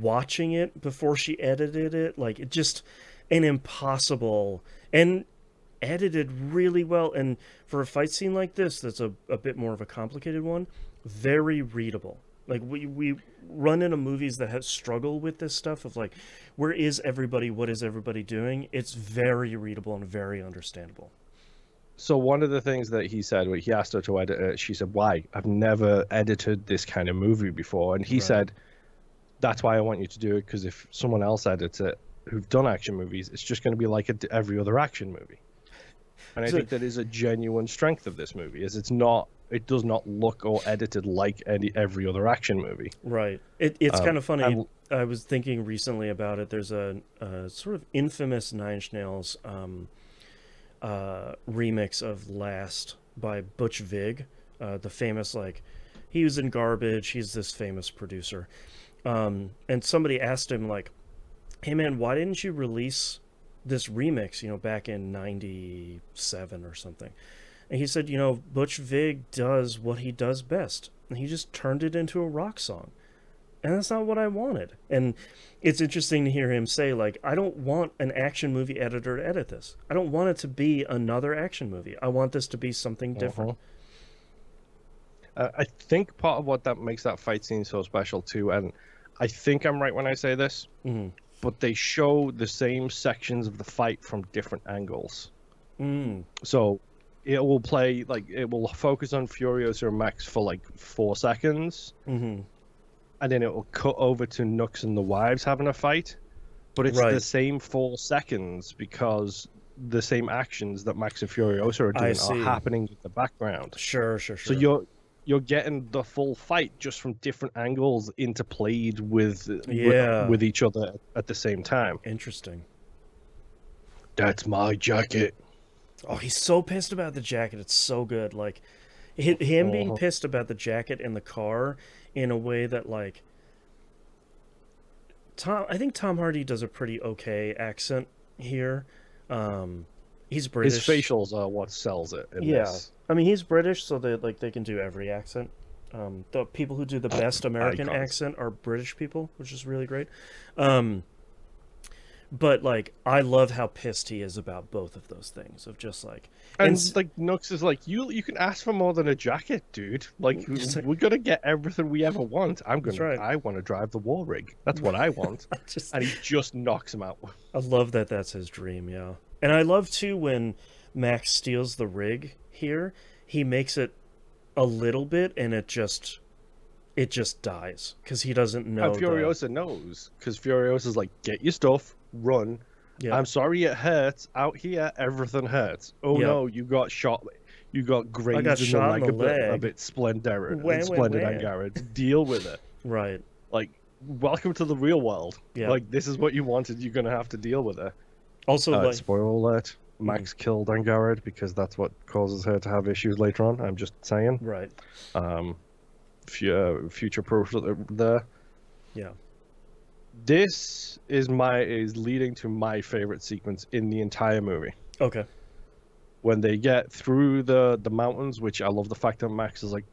watching it before she edited it. Like, it just an impossible, and edited really well. And for a fight scene like this, that's a bit more of a complicated one, very readable. Like, we run into movies that have struggle with this stuff of like, where is everybody? What is everybody doing? It's very readable and very understandable. So one of the things that he said, when he asked her to edit it, she said, "Why? I've never edited this kind of movie before." And he said, "That's why I want you to do it, because if someone else edits it who've done action movies, it's just going to be like every other action movie." And I think that is a genuine strength of this movie, is it does not look or edited like every other action movie. Right. It's kind of funny. I was thinking recently about it. There's a sort of infamous Nine Inch Nails remix of Last by Butch Vig, the famous, like, he was in Garbage. He's this famous producer. And somebody asked him, like, hey man, why didn't you release this remix, back in 97 or something? And he said, Butch Vig does what he does best. And he just turned it into a rock song. And that's not what I wanted. And it's interesting to hear him say, like, I don't want an action movie editor to edit this. I don't want it to be another action movie. I want this to be something different. I think part of what that makes that fight scene so special too, and I think I'm right when I say this, but they show the same sections of the fight from different angles. So it will play, like, it will focus on Furiosa and Max for like 4 seconds, and then it will cut over to Nux and the wives having a fight, but it's the same 4 seconds because the same actions that Max and Furiosa are doing are happening in the background. Sure. So you're getting the full fight just from different angles interplayed with each other at the same time. Interesting. That's my jacket. Oh, he's so pissed about the jacket. It's so good. Like, him being pissed about the jacket in the car in a way that, like, I think Tom Hardy does a pretty okay accent here. He's British. His facials are what sells it in this. I mean, he's British, so they can do every accent. The people who do the best American accent are British people, which is really great. But, like, I love how pissed he is about both of those things, of just like, and like Nux is like, you can ask for more than a jacket, dude. Like, we're gonna get everything we ever want. I want to drive the war rig. That's what I want. And he just knocks him out. I love that that's his dream, yeah. And I love too when Max steals the rig here, he makes it a little bit and it just dies because he doesn't know. And Furiosa knows, because Furiosa's like, get your stuff, run. Yep. I'm sorry it hurts. Out here, everything hurts. Oh no, you got shot. You got grazed in the leg a bit splendid, Angarad. Deal with it. Right. Like, welcome to the real world. Yep. Like, this is what you wanted. You're gonna have to deal with it. Also, like, spoiler alert: Max killed Angarad because that's what causes her to have issues later on. I'm just saying. Right. Future proof there. Yeah. This is leading to my favorite sequence in the entire movie. Okay. When they get through the mountains, which I love the fact that Max is like,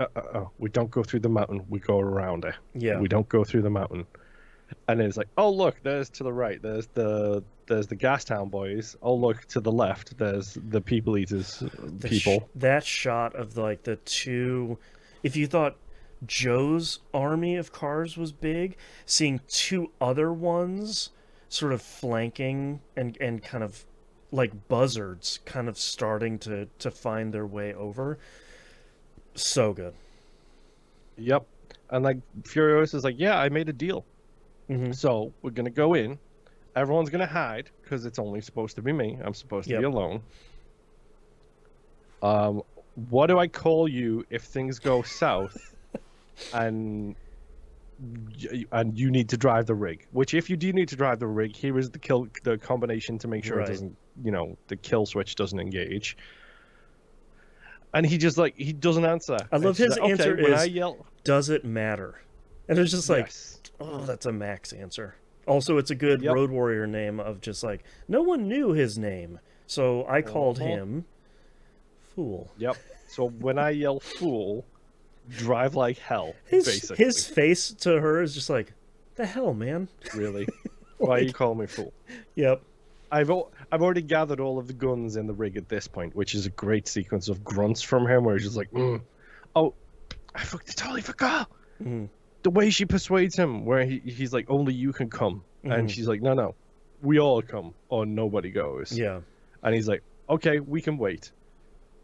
we don't go through the mountain, we go around it. Yeah. We don't go through the mountain. And then it's like, oh look, there's to the right, there's the Gastown boys. Oh look, to the left, there's the People Eaters people. That shot of, like, the two, if you thought Joe's army of cars was big, seeing two other ones sort of flanking and kind of like buzzards kind of starting to find their way over. So good. Yep. And like Furiosa's like, yeah, I made a deal. Hmm. So we're gonna go in. Everyone's gonna hide because it's only supposed to be me. I'm supposed to be Yep. alone. What do I call you if things go south, and you need to drive the rig? Which, if you do need to drive the rig, here is the combination to make sure Right. it doesn't, the kill switch doesn't engage. And he just like he doesn't answer. I love It's just his like, answer okay, when I is, yell, does it matter? And it's just like, yes, oh, that's a Max answer. Also, it's a good yep, Road Warrior name of just like, no one knew his name. So I called him Fool. yep. So when I yell "fool," drive like hell, His basically. his face to her is just like, the hell, man. Really, why you Like, call me fool? yep. I've already gathered all of the guns in the rig at this point, which is a great sequence of grunts from him, where he's just like, "Oh, totally forgot." Mm-hmm. The way she persuades him, where he's like, "Only you can come," and she's like, "No, we all come, or nobody goes." Yeah. And he's like, "Okay, we can wait."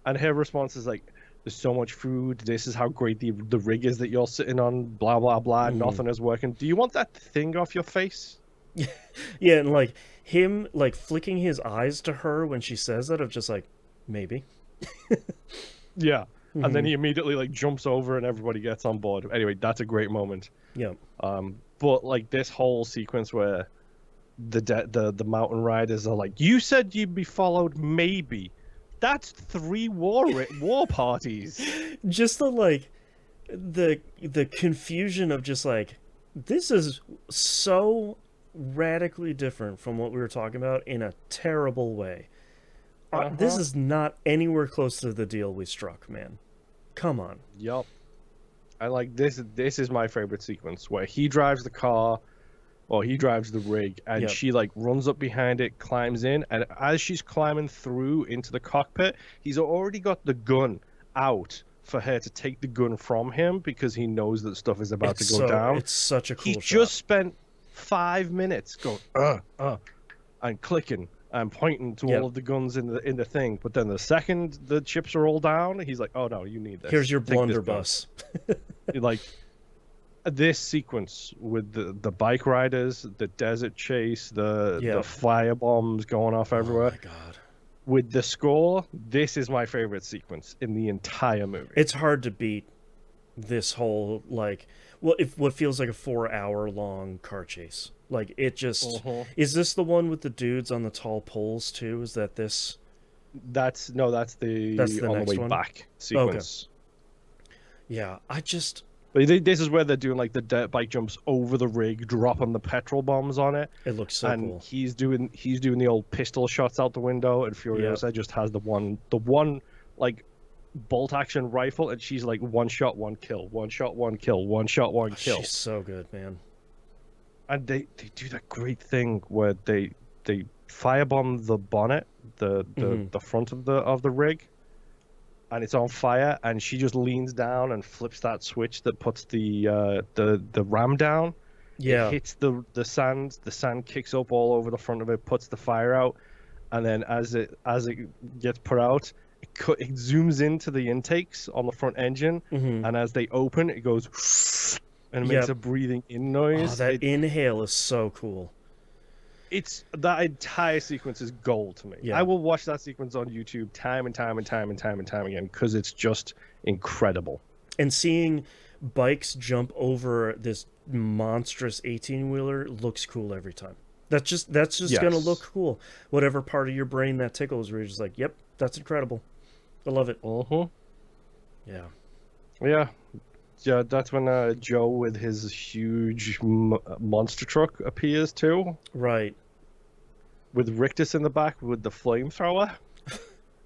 And her response is like, "There's so much food. This is how great the rig is that you're sitting on. Blah blah blah. Nothing is working. Do you want that thing off your face?" Yeah, and like him like flicking his eyes to her when she says that of just like, maybe. Yeah. And then he immediately like jumps over and everybody gets on board. Anyway, that's a great moment. Yep. But like this whole sequence where the mountain riders are like, "You said you'd be followed, maybe." That's 3 war parties. Just the like the confusion of just like, this is so radically different from what we were talking about in a terrible way. This is not anywhere close to the deal we struck, man. Come on. Yup. I like this. This is my favorite sequence where he drives the car, or he drives the rig, and Yep. she like runs up behind it, climbs in, and as she's climbing through into the cockpit, he's already got the gun out for her to take the gun from him because he knows that stuff is about to go down. It's such a cool He shot. just spent 5 minutes going and clicking and pointing to all of the guns in the thing, but then the second the chips are all down, he's like, "Oh no, you need this. Here's your Take this gun." blunderbuss. Like this sequence with the bike riders, the desert chase, the fire bombs going off everywhere. Oh my god. With the score, this is my favorite sequence in the entire movie. It's hard to beat this whole like what feels like a 4-hour long car chase. Like it just is this the one with the dudes on the tall poles too? Is that this? That's the the on the next way one? back sequence. Yeah, I just But this is where they're doing like the dirt bike jumps over the rig, dropping the petrol bombs on it. it looks so And cool. he's doing the old pistol shots out the window, and Furiosa just has the one like bolt action rifle, and she's like one shot, one kill, one shot, one kill, one shot, one kill. She's so good, man. And they do that great thing where they firebomb the bonnet, the front of the rig, and it's on fire, and she just leans down and flips that switch that puts the ram down. Yeah. It hits the sand kicks up all over the front of it, puts the fire out, and then as it gets put out, it zooms into the intakes on the front engine, and as they open, it goes and makes a breathing in noise. Oh, that inhale is so cool. It's that entire sequence is gold to me. Yeah. I will watch that sequence on YouTube time and time again because it's just incredible. And seeing bikes jump over this monstrous 18-wheeler looks cool every time. That's just gonna look cool. Whatever part of your brain that tickles, where you're just like, yep, that's incredible. I love it. Yeah. Yeah, that's when Joe with his huge monster truck appears too. Right. With Rictus in the back with the flamethrower.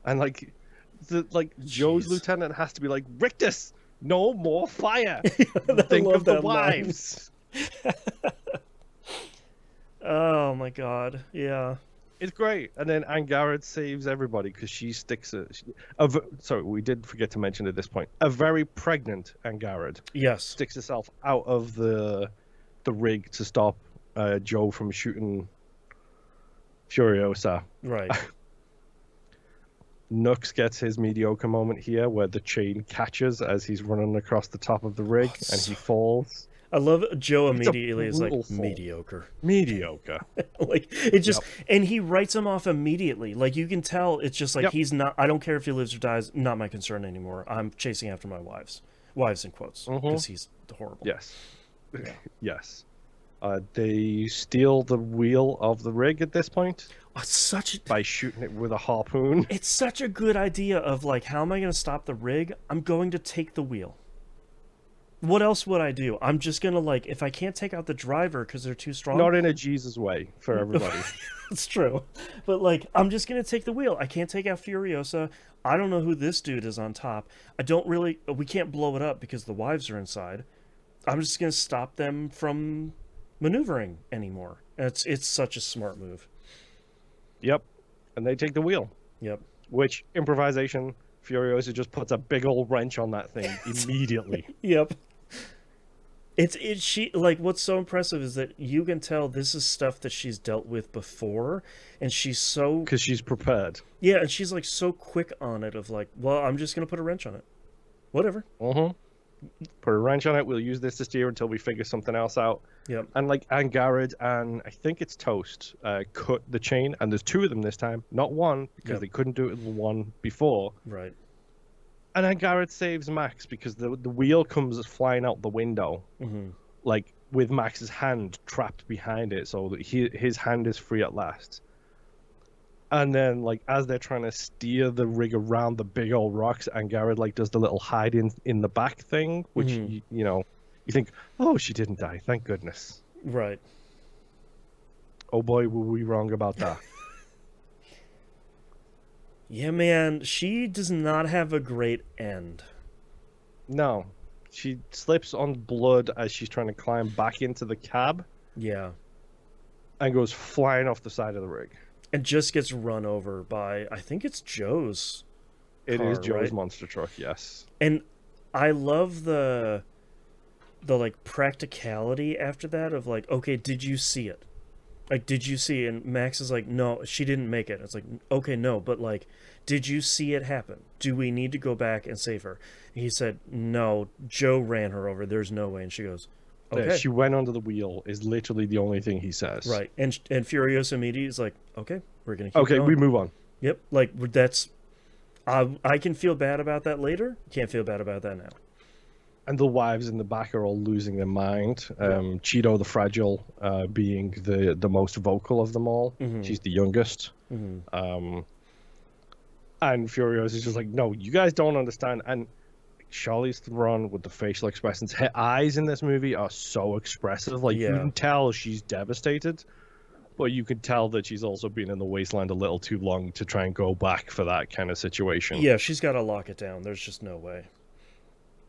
And Joe's lieutenant has to be like, "Rictus, no more fire. Think of the wives." Oh my god. Yeah. It's great. And then Angarad saves everybody because she sticks sorry, we did forget to mention at this point. A very pregnant Angarad sticks herself out of the rig to stop Joe from shooting Furiosa. Right. Nux gets his mediocre moment here where the chain catches as he's running across the top of the rig and he falls. I love it. Joe It's a immediately is like, brutal fall. mediocre. Mediocre. Like, it just, Yep. and he writes him off immediately. Like, you can tell it's just like, Yep. he's not, I don't care if he lives or dies, not my concern anymore. I'm chasing after my wives. Wives in quotes, because he's horrible. Yes. Yeah. Yes. They steal the wheel of the rig at this point Oh, it's such a, by shooting it with a harpoon. it's such a good idea of like, how am I going to stop the rig? I'm going to take the wheel. What else would I do? I'm just going to like, if I can't take out the driver because they're too strong. Not in a Jesus way for everybody. It's true. But like, I'm just going to take the wheel. I can't take out Furiosa. I don't know who this dude is on top. We can't blow it up because the wives are inside. I'm just going to stop them from maneuvering anymore. It's such a smart move. Yep. And they take the wheel, Yep. which improvisation, Furiosa just puts a big old wrench on that thing immediately. Yep. She like what's so impressive is that you can tell this is stuff that she's dealt with before, and she's so Because she's prepared. yeah, and she's like so quick on it of like, well, I'm just gonna put a wrench on it, whatever. Put a wrench on it. We'll use this to steer until we figure something else out. Yep. And like Angarad and I think it's Toast cut the chain, and there's two of them this time, not one, because Yep. they couldn't do it with the one before. Right. And Angarad saves Max because the wheel comes flying out the window, like with Max's hand trapped behind it, so that his hand is free at last. And then, like, as they're trying to steer the rig around the big old rocks, Angarad like does the little hide in the back thing, which you know, you think, oh, she didn't die, thank goodness. Right. Oh boy, were we wrong about that. Yeah, man, she does not have a great end. No, she slips on blood as she's trying to climb back into the cab Yeah. and goes flying off the side of the rig. And just gets run over by, I think it's Joe's It car, is Joe's right? monster truck, yes. And I love the like practicality after that of like, okay, did you see it? Like, did you see it? And Max is like, no, she didn't make it. It's like, okay, no, but like, did you see it happen? Do we need to go back and save her? And he said, no, Joe ran her over. There's no way. And she goes, okay. Yeah, she went under the wheel is literally the only thing he says. Right. And Furiosa immediately is like, okay, we're going to keep Okay, going. we move on. Yep. Like, that's, I can feel bad about that later. Can't feel bad about that now. And the wives in the back are all losing their mind. Cheeto the Fragile being the most vocal of them all. She's the youngest. And Furiosa is just like, no, you guys don't understand. And Charlize Theron with the facial expressions, her eyes in this movie are so expressive. Like, you can tell she's devastated, but you can tell that she's also been in the wasteland a little too long to try and go back for that kind of situation. Yeah, she's got to lock it down. There's just no way.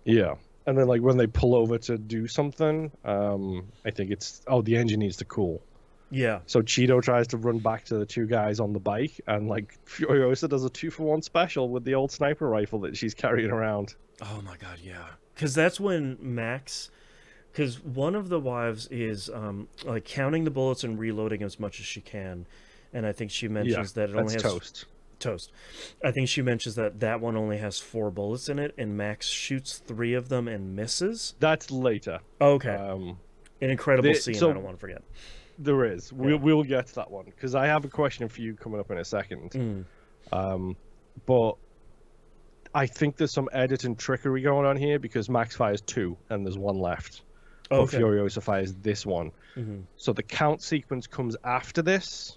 Yeah. And then, like, when they pull over to do something, I think it's, the engine needs to cool. Yeah. So Cheeto tries to run back to the two guys on the bike, and, like, Furiosa does a 2-for-1 special with the old sniper rifle that she's carrying around. Oh, my God, yeah. Because that's when Max... Because one of the wives is, like, counting the bullets and reloading as much as she can. And I think she mentions that it only has... Toast. I think she mentions that one only has 4 bullets in it, and Max shoots 3 of them and misses. That's later. Okay. An incredible scene I don't want to forget. There is. We'll get to that one, because I have a question for you coming up in a second. But I think there's some editing trickery going on here, because Max fires 2, and there's 1 left. But Furiosa fires this one. So the count sequence comes after this.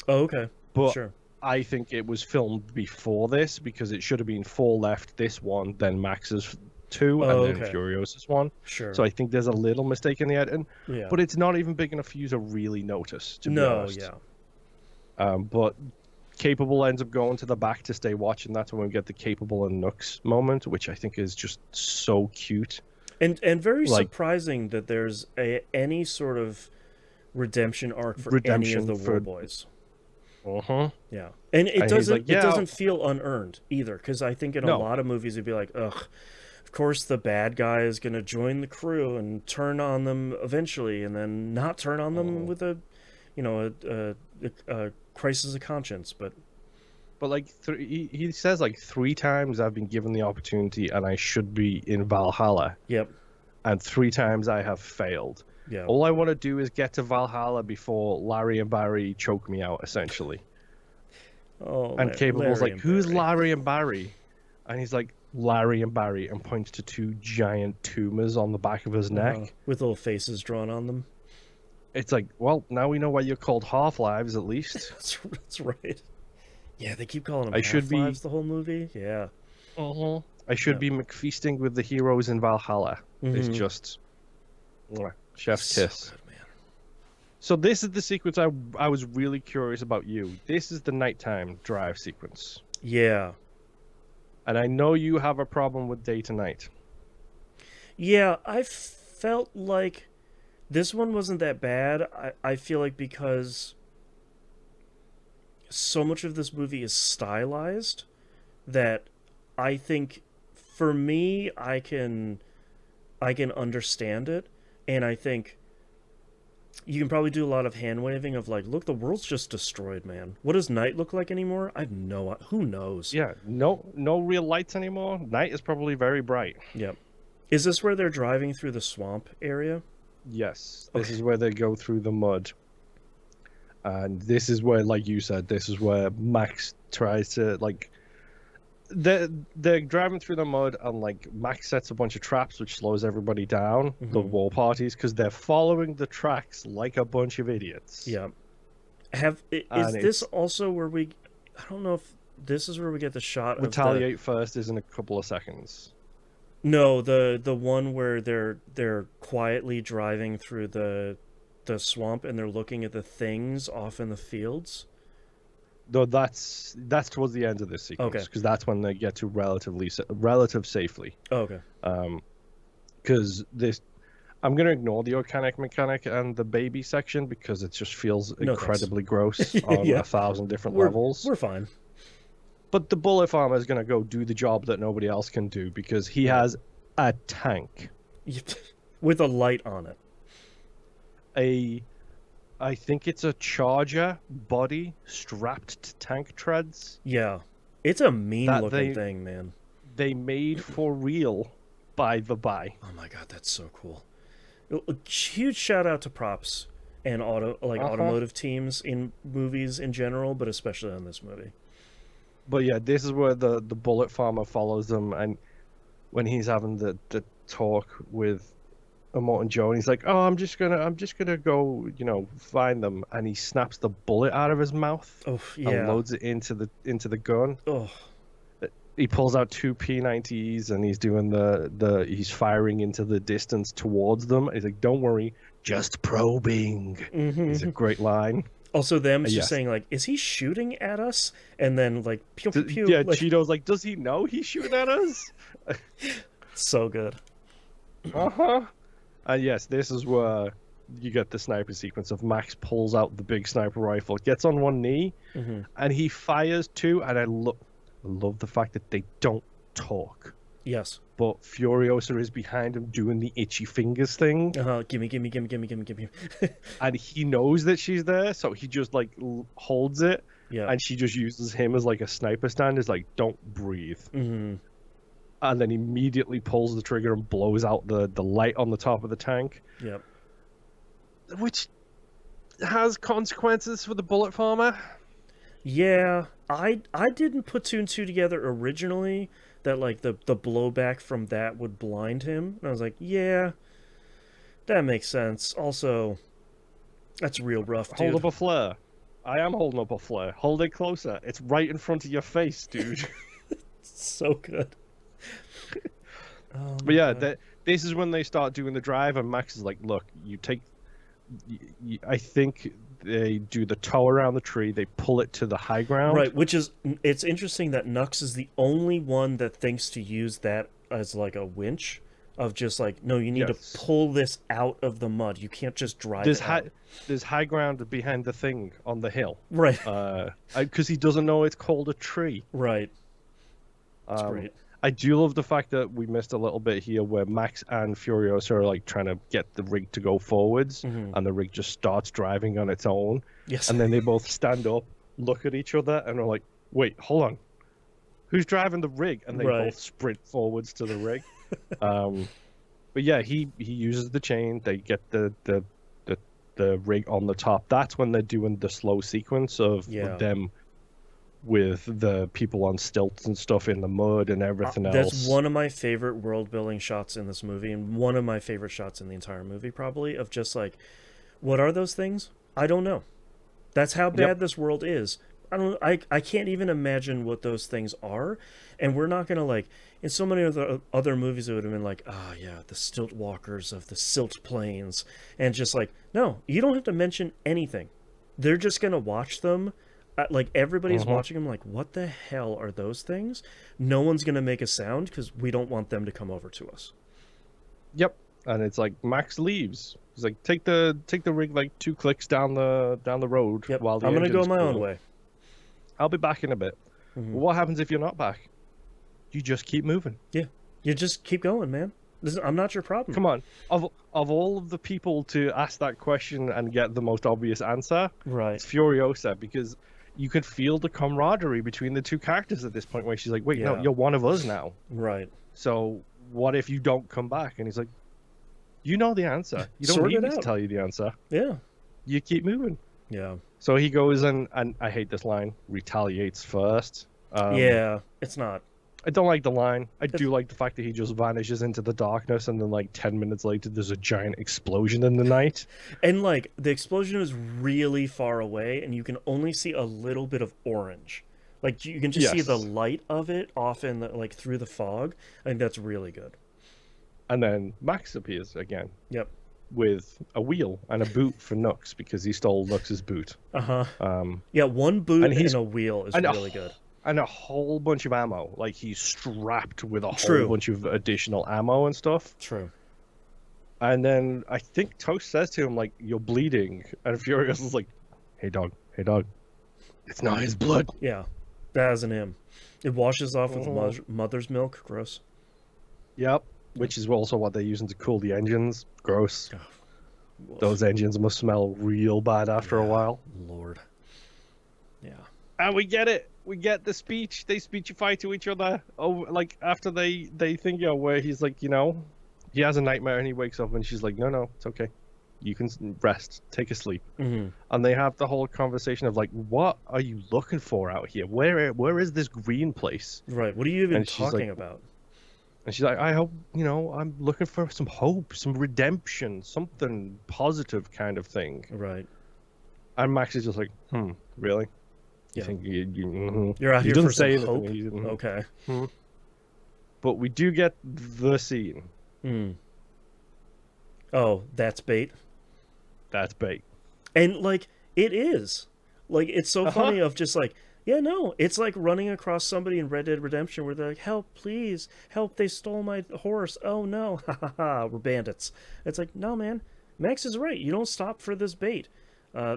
Oh, okay. But sure. I think it was filmed before this, because it should have been 4 left, this one, then Max's 2, and then Furiosa's 1. Sure. So I think there's a little mistake in the editing. Yeah. But it's not even big enough for you to really notice, to be honest. Yeah. But Capable ends up going to the back to stay watching. That's when we get the Capable and Nux moment, which I think is just so cute. And very surprising that there's any sort of redemption arc for any of the War Boys. Yeah, and it doesn't feel unearned either, because I think in a lot of movies it'd be like, ugh, of course the bad guy is going to join the crew and turn on them eventually, and then not turn on them with a crisis of conscience. But But like he says like 3 times I've been given the opportunity and I should be in Valhalla, Yep. and 3 times I have failed. Yeah. All I want to do is get to Valhalla before Larry and Barry choke me out, essentially. Oh, And Capable's Larry like, and "Who's Barry. Larry and Barry?" And he's like, "Larry and Barry," and points to 2 giant tumors on the back of his neck. With little faces drawn on them. It's like, well, now we know why you're called Half-Lives, at least. That's right. Yeah, they keep calling them I should be. Half-Lives the whole movie. Yeah. I should Yeah. be McFeasting with the heroes in Valhalla. It's Mhm. just chef's So kiss. good, man. So this is the sequence I was really curious about you. This is the nighttime drive sequence. Yeah. And I know you have a problem with day to night. Yeah, I felt like this one wasn't that bad. I feel like because so much of this movie is stylized that I think for me I can understand it, and I think you can probably do a lot of hand waving of like, look, the world's just destroyed, man. What does night look like anymore? I have no, who knows? Yeah, no real lights anymore. Night is probably very bright. Yep. Is this where they're driving through the swamp area? Yes, this is where they go through the mud. And this is where, like you said, this is where Max tries to, like, they're driving through the mud, and like Max sets a bunch of traps which slows everybody down, the war parties, because they're following the tracks like a bunch of idiots. Yeah. Is this also where we? I don't know if this is where we get the shot Retaliate first is in a couple of seconds. No, the one where they're quietly driving through the swamp and they're looking at the things off in the fields. Though that's towards the end of this sequence, Okay. because that's when they get to relative safely. Oh, okay. Because this, I'm gonna ignore the organic mechanic and the baby section because it just feels incredibly gross on 1,000 different levels. We're fine. But the bullet farmer is gonna go do the job that nobody else can do because he has a tank, with a light on it. I think it's a Charger body strapped to tank treads. Yeah, it's a mean looking thing, man. They made for real, by the by. Oh my god, that's so cool. A huge shout out to props and automotive teams in movies in general, but especially on this movie. But yeah, this is where the bullet farmer follows them, and when he's having the talk with Immortan Joe, and he's like, "Oh, I'm just gonna go, find them," and he snaps the bullet out of his mouth and loads it into the gun. Oh. He pulls out 2 P90s and he's doing he's firing into the distance towards them. He's like, "Don't worry, just probing." It's a great line. Also, them just saying like, "Is he shooting at us?" And then like, pew pew pew. Yeah, Cheeto's like, "Does he know he's shooting at us?" So good. And yes, this is where you get the sniper sequence of Max pulls out the big sniper rifle, gets on one knee, and he fires 2. And I love the fact that they don't talk. Yes. But Furiosa is behind him doing the itchy fingers thing. Gimme. And he knows that she's there, so he just like holds it. Yeah. And she just uses him as like a sniper stand. Is like, "Don't breathe." And then immediately pulls the trigger and blows out the light on the top of the tank. Yep. Which has consequences for the bullet farmer. Yeah, I didn't put 2 and 2 together originally that like the blowback from that would blind him. And I was like, yeah, that makes sense. Also, that's real rough, dude. Hold up a flare. I am holding up a flare. Hold it closer. It's right in front of your face, dude. So good. But yeah, this is when they start doing the drive, and Max is like, "Look, I think they do the tow around the tree. They pull it to the high ground." Right, it's interesting that Nux is the only one that thinks to use that as like a winch of just like, no, you need to pull this out of the mud. You can't just drive it out. There's high ground behind the thing on the hill. Right. Because he doesn't know it's called a tree. Right. That's great. I do love the fact that we missed a little bit here where Max and Furiosa are like trying to get the rig to go forwards, and the rig just starts driving on its own. Yes. And then they both stand up, look at each other, and are like, wait, hold on. Who's driving the rig? And they Right. both sprint forwards to the rig. But yeah, he uses the chain. They get the rig on the top. That's when they're doing the slow sequence of Yeah. them with the people on stilts and stuff in the mud and everything That's else. one of my favorite world building shots in this movie, and one of my favorite shots in the entire movie, probably, of just like, what are those things? I don't know. That's how bad Yep. this world is. I can't even imagine what those things are, and we're not gonna like in so many other movies it would have been like, ah, yeah, the stilt walkers of the silt plains, and just like, no, you don't have to mention anything. They're just gonna watch them. Like everybody's Mhm. watching them like, what the hell are those things? No one's gonna make a sound because we don't want them to come over to us. Yep. And it's like Max leaves. He's like, take the rig like 2 clicks down the road Yep, while the I'm gonna go engine's my own cooling. way. I'll be back in a bit. Mhm. Well, what happens if you're not back? You just keep moving. Yeah, you just keep going, man. I'm not your problem. Come on. Of all of the people to ask that question and get the most obvious answer, Right. it's Furiosa, because you could feel the camaraderie between the two characters at this point where she's like, wait, no, Yeah. you're one of us now. Right. So what if you don't come back? And he's like, you know the answer. You don't Sort need it me to out. tell you the answer. Yeah. You keep moving. Yeah. So he goes and I hate this line, retaliates first. Yeah. It's not. I don't like the line. I do like the fact that he just vanishes into the darkness and then like 10 minutes later there's a giant explosion in the night. And like the explosion is really far away, and you can only see a little bit of orange. Like you can just see the Yes. light of it off in the, like through the fog. I think that's really good. And then Max appears again Yep. with a wheel and a boot for Nux because he stole Nux's boot. Yeah. One boot And and, he's- a wheel is and a really good. And a whole bunch of ammo. Like he's strapped with a True. whole bunch of additional ammo and stuff. True. And then I think Toast says to him, like, you're bleeding. And Furious is like, hey, dog. It's not his blood. Yeah. That isn't him. It washes off with Mhm. mother's milk. Gross. Yep. Which is also what they're using to cool the engines. Gross. Woof. Those engines must smell real bad after a Yeah. while. Lord. Yeah. And we get it. We get the speech. They speechify to each other. Oh, like after they think, where he's like, he has a nightmare and he wakes up and she's like, no, it's okay. You can rest, take a sleep. Mm-hmm. And they have the whole conversation of like, what are you looking for out here? Where is this green place? Right. What are you even And she's talking like- about? And she's like, I hope, I'm looking for some hope, some redemption, something positive kind of thing. Right. And Max is just like, really? You Yeah. think you You're out he here doesn't for some say anything. hope? He doesn't- Okay. But we do get the scene. Hmm. Oh, that's bait. That's bait. And like it is. Like it's so Uh-huh. funny of just like, yeah, no, it's like running across somebody in Red Dead Redemption where they're like, help, please, help, they stole my horse. Oh no, ha ha ha, we're bandits. It's like, no, man, Max is right. You don't stop for this bait.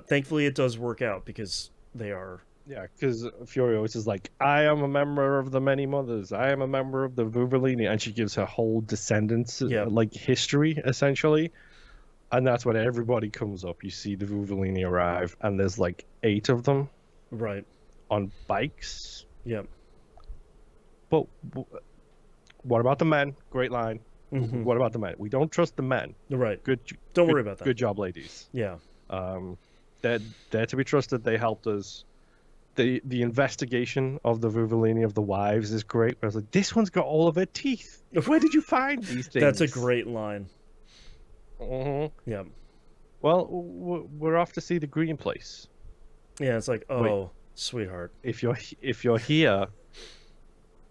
Thankfully, it does work out because they are. Yeah, because Furious is like, I am a member of the many mothers. I am a member of the Vuvolini. And she gives her whole descendants, Yeah. like, history, essentially. And that's when everybody comes up. You see the Vuvolini arrive, and there's, like, 8 of them Right. on bikes. Yep. But what about the men? Great line. Mhm. What about the men? We don't trust the men. Right. Good. Don't good- worry about that. Good job, ladies. Yeah. They're to be trusted. They helped us. The investigation of the Vuvolini of the wives is great. I was like, this one's got all of her teeth. Where did you find these things? That's a great line. Mhm. Yeah. Well, we're off to see the green place. Yeah. It's like, oh, sweetheart. If you're here,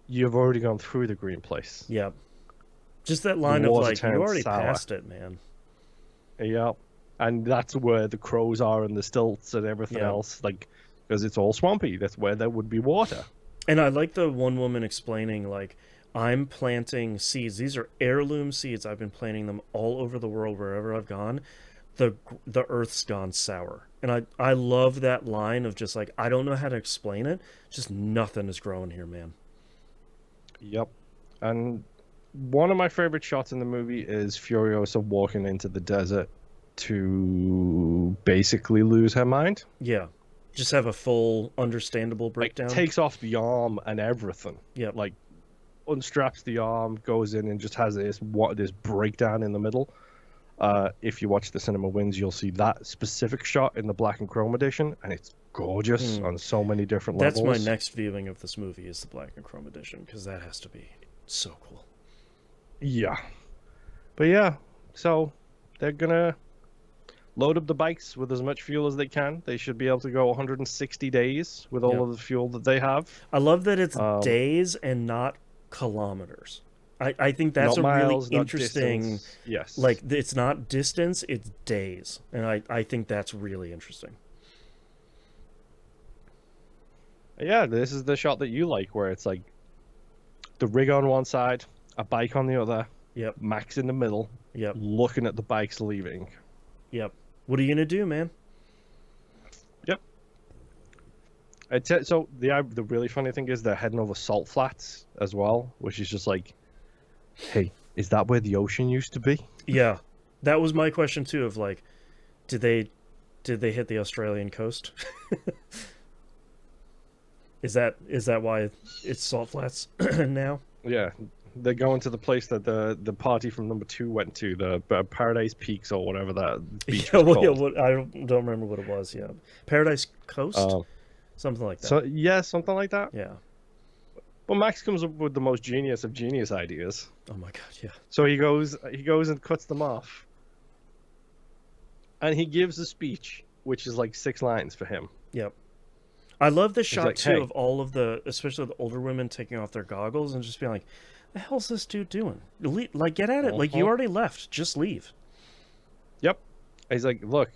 you've already gone through the green place. Yeah. Just that line of water like, you turns already sour. passed it, man. Yeah, and that's where the crows are and the stilts and everything Yeah. else. Like, because it's all swampy. That's where there would be water. And I like the one woman explaining, like, I'm planting seeds. These are heirloom seeds. I've been planting them all over the world wherever I've gone. The earth's gone sour. And I love that line of just like, I don't know how to explain it. Just nothing is growing here, man. Yep. And one of my favorite shots in the movie is Furiosa walking into the desert to basically lose her mind. Yeah. Just have a full, understandable Like, breakdown. takes off the arm and everything. Yep. Like, unstraps the arm, goes in and just has this breakdown in the middle. If you watch the Cinema Wins, you'll see that specific shot in the black and chrome edition, and it's gorgeous on so many different That's levels. my next viewing of this movie is the black and chrome edition, because that has to be so cool. Yeah. But yeah, so they're gonna load up the bikes with as much fuel as they can. They should be able to go 160 days with all of the fuel that they have. I love that it's days and not kilometers. I think that's not a miles, really not interesting. distance. Yes. Like, it's not distance, it's days, and I think that's really interesting. Yeah, this is the shot that you like, where it's like the rig on one side, a bike on the other. Yep. Max in the middle. Yep. Looking at the bikes leaving. Yep. What are you gonna do, man? Yep. So the really funny thing is they're heading over salt flats as well, which is just like, hey, is that where the ocean used to be? Yeah, that was my question too. Of like, did they hit the Australian coast? Is that why it's salt flats now? Yeah, they're going to the place that the party from number 2 went to, the Paradise Peaks or whatever that beach was called. I don't remember what it was. Yeah, Paradise Coast, something like that. So yeah, something like that. Yeah. Well, Max comes up with the most genius of genius ideas. Oh my god, yeah. So he goes and cuts them off, and he gives a speech, which is like 6 lines for him. Yep. I love the shot like, too hey. of all of especially the older women taking off their goggles and just being like, "The hell's this dude doing? Like, get at it! Like, you already left. Just leave." Yep. He's like, look,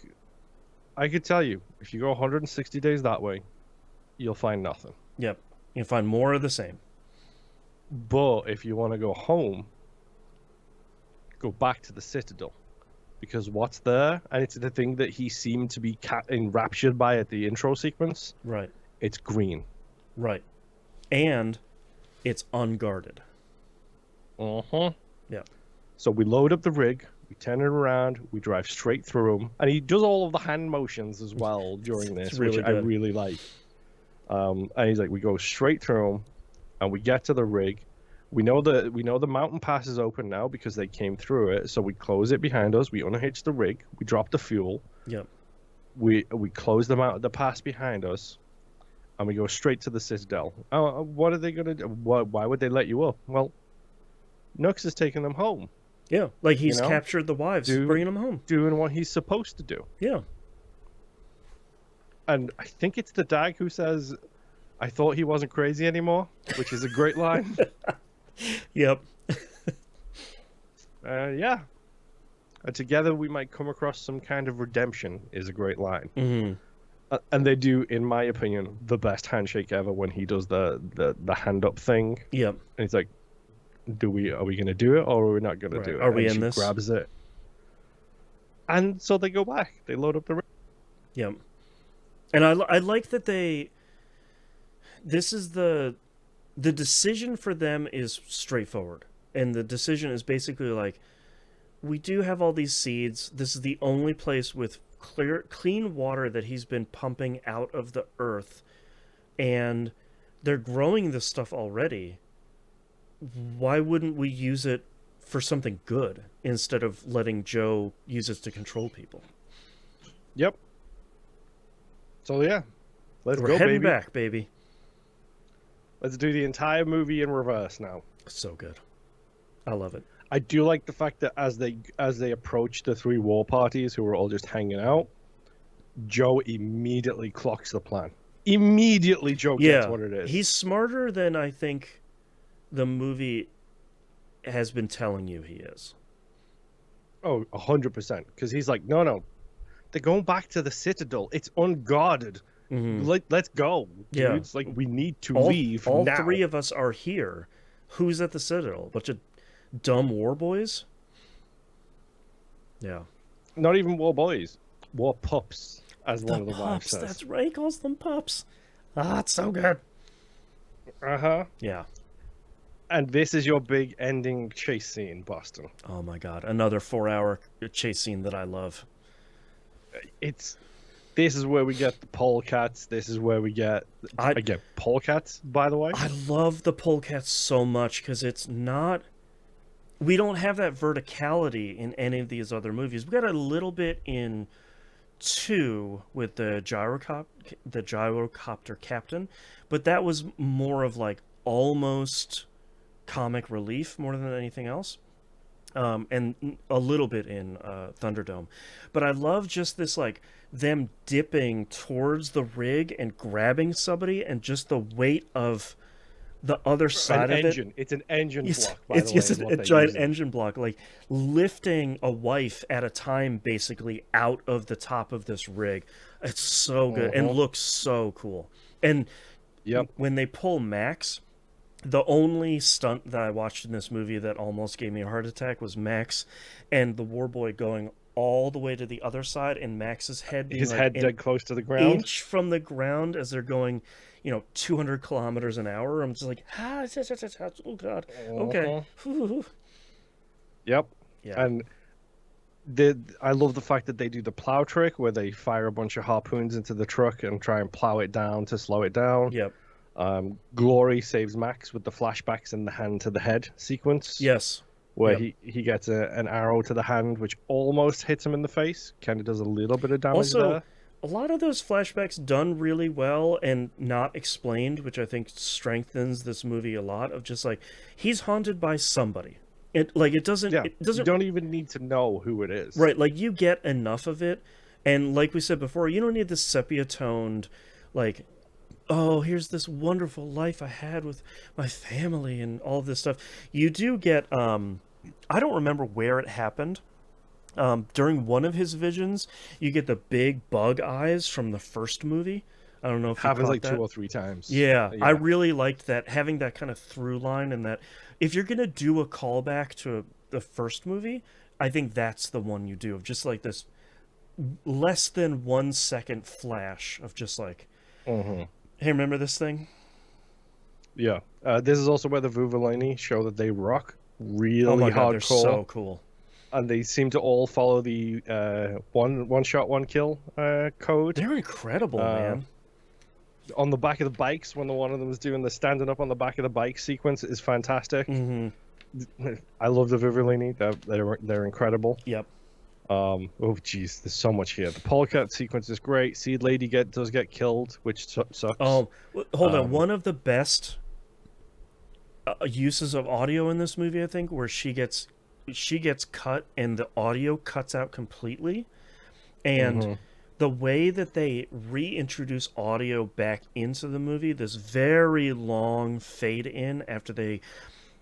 I could tell you, if you go 160 days that way, you'll find nothing. Yep. You can find more of the same. But if you want to go home, go back to the Citadel. Because what's there, and it's the thing that he seemed to be enraptured by at the intro sequence. Right. It's green. Right. And it's unguarded. Uh-huh. Yeah. So we load up the rig, we turn it around, we drive straight through him, and he does all of the hand motions as well during this, really which good. I really like. And he's like, we go straight through him, and we get to the rig. We know the mountain pass is open now because they came through it. So we close it behind us. We unhitch the rig. We drop the fuel. Yep. We close the pass behind us, and we go straight to the Citadel. What are they gonna do? Why would they let you up? Well, Nux is taking them home. Yeah, like he's captured the wives, bringing them home, doing what he's supposed to do. Yeah. And I think it's the Dag who says, "I thought he wasn't crazy anymore," which is a great line. Yep. Yeah. And together we might come across some kind of redemption is a great line. Mm-hmm. And they do, in my opinion, the best handshake ever when he does the hand up thing. Yep. And he's like, are we going to do it or are we not going to do it? Are we and in she this? grabs it. And so they go back. They load up the rig. Yep. And I like that this is the decision for them is straightforward. And the decision is basically like, we do have all these seeds. This is the only place with clean water that he's been pumping out of the earth. And they're growing this stuff already. Why wouldn't we use it for something good instead of letting Joe use it to control people? Yep. So yeah, We're go, heading baby. back, baby. Let's do the entire movie in reverse now. So good. I love it. I do like the fact that as they approach the 3 war parties who are all just hanging out, Joe immediately clocks the plan. Immediately Joe gets what it is. He's smarter than I think the movie has been telling you he is. Oh, 100%. Because he's like, no. They're going back to the Citadel. It's unguarded. Mm-hmm. Let's go, dudes. Yeah. Like, we need to leave all now. 3 of us are here. Who's at the Citadel? A bunch of dumb war boys? Yeah. Not even war boys. War pups, as one of the wives says. That's right. He calls them pups. Ah, it's so good. Uh-huh. Yeah. And this is your big ending chase scene, Boston. Oh my god. Another 4-hour chase scene that I love. It's This is where we get the polecats. This is where we get I again polecats. By the way, I love the polecats so much because it's not. We don't have that verticality in any of these other movies. We got a little bit in two with the gyrocopter captain, but that was more of like almost comic relief more than anything else. And a little bit in Thunderdome. But I love just this, like, them dipping towards the rig and grabbing somebody, and just the weight of the other an side of it. engine. It's an engine It's, block, by it's the way, just is a what they're giant using. engine block, like lifting a wife at a time, basically out of the top of this rig. It's so good and looks so cool. And Yep. when they pull Max, the only stunt that I watched in this movie that almost gave me a heart attack was Max and the Warboy going all the way to the other side, and Max's head being His like head an dead close to the ground. inch from the ground as they're going, 200 kilometers an hour. I'm just like, oh god, okay. Yep. Yeah. And I love the fact that they do the plow trick where they fire a bunch of harpoons into the truck and try and plow it down to slow it down. Yep. Glory saves Max with the flashbacks and the hand to the head sequence. Yes. Where Yep. he gets an arrow to the hand, which almost hits him in the face. Kind of does a little bit of damage Also, there. a lot of those flashbacks done really well and not explained, which I think strengthens this movie a lot. Of just like, he's haunted by somebody. It doesn't. Yeah, It doesn't. you don't even need to know who it is. Right, like you get enough of it, and like we said before, you don't need this sepia toned, like, oh, here's this wonderful life I had with my family and all of this stuff. You do get, I don't remember where it happened. During one of his visions, you get the big bug eyes from the first movie. I don't know if you Happens caught like that. 2 or 3 times. Yeah, I really liked that, having that kind of through line, and that if you're gonna do a callback to the first movie, I think that's the one you do, of just like this less than 1 second flash of just like, Mm-hmm. hey, remember this thing? Yeah. This is also where the Vuvolini show that they rock really Oh my god, hardcore. they're so cool. And they seem to all follow the one shot, one kill code. They're incredible, man. On the back of the bikes, when one of them is doing the standing up on the back of the bike sequence, is fantastic. Mm-hmm. I love the Vuvolini. They're incredible. Yep. Oh jeez, there's so much here. The polecat sequence is great. Seed Lady does get killed, which sucks. Oh, hold on. One of the best uses of audio in this movie, I think, where she gets cut and the audio cuts out completely, and the way that they reintroduce audio back into the movie, this very long fade in after they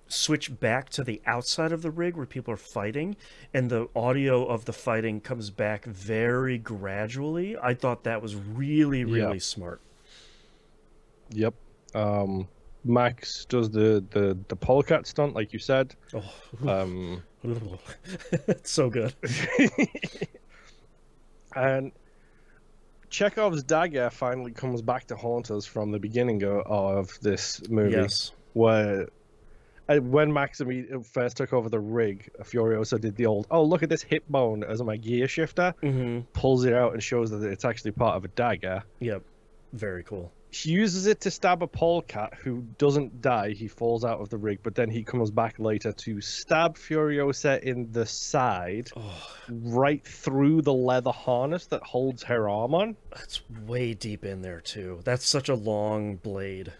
switch back to the outside of the rig where people are fighting, and the audio of the fighting comes back very gradually. I thought that was really, really smart. Yep. Max does the polecat stunt, like you said. Oh. It's so good. And Chekhov's dagger finally comes back to haunt us from the beginning of this movie. Yes. Where when Max first took over the rig, Furiosa did the old, oh, look at this hip bone as my gear shifter, pulls it out and shows that it's actually part of a dagger. Yep. Very cool. He uses it to stab a polecat who doesn't die. He falls out of the rig, but then he comes back later to stab Furiosa in the side, right through the leather harness that holds her arm on. That's way deep in there, too. That's such a long blade.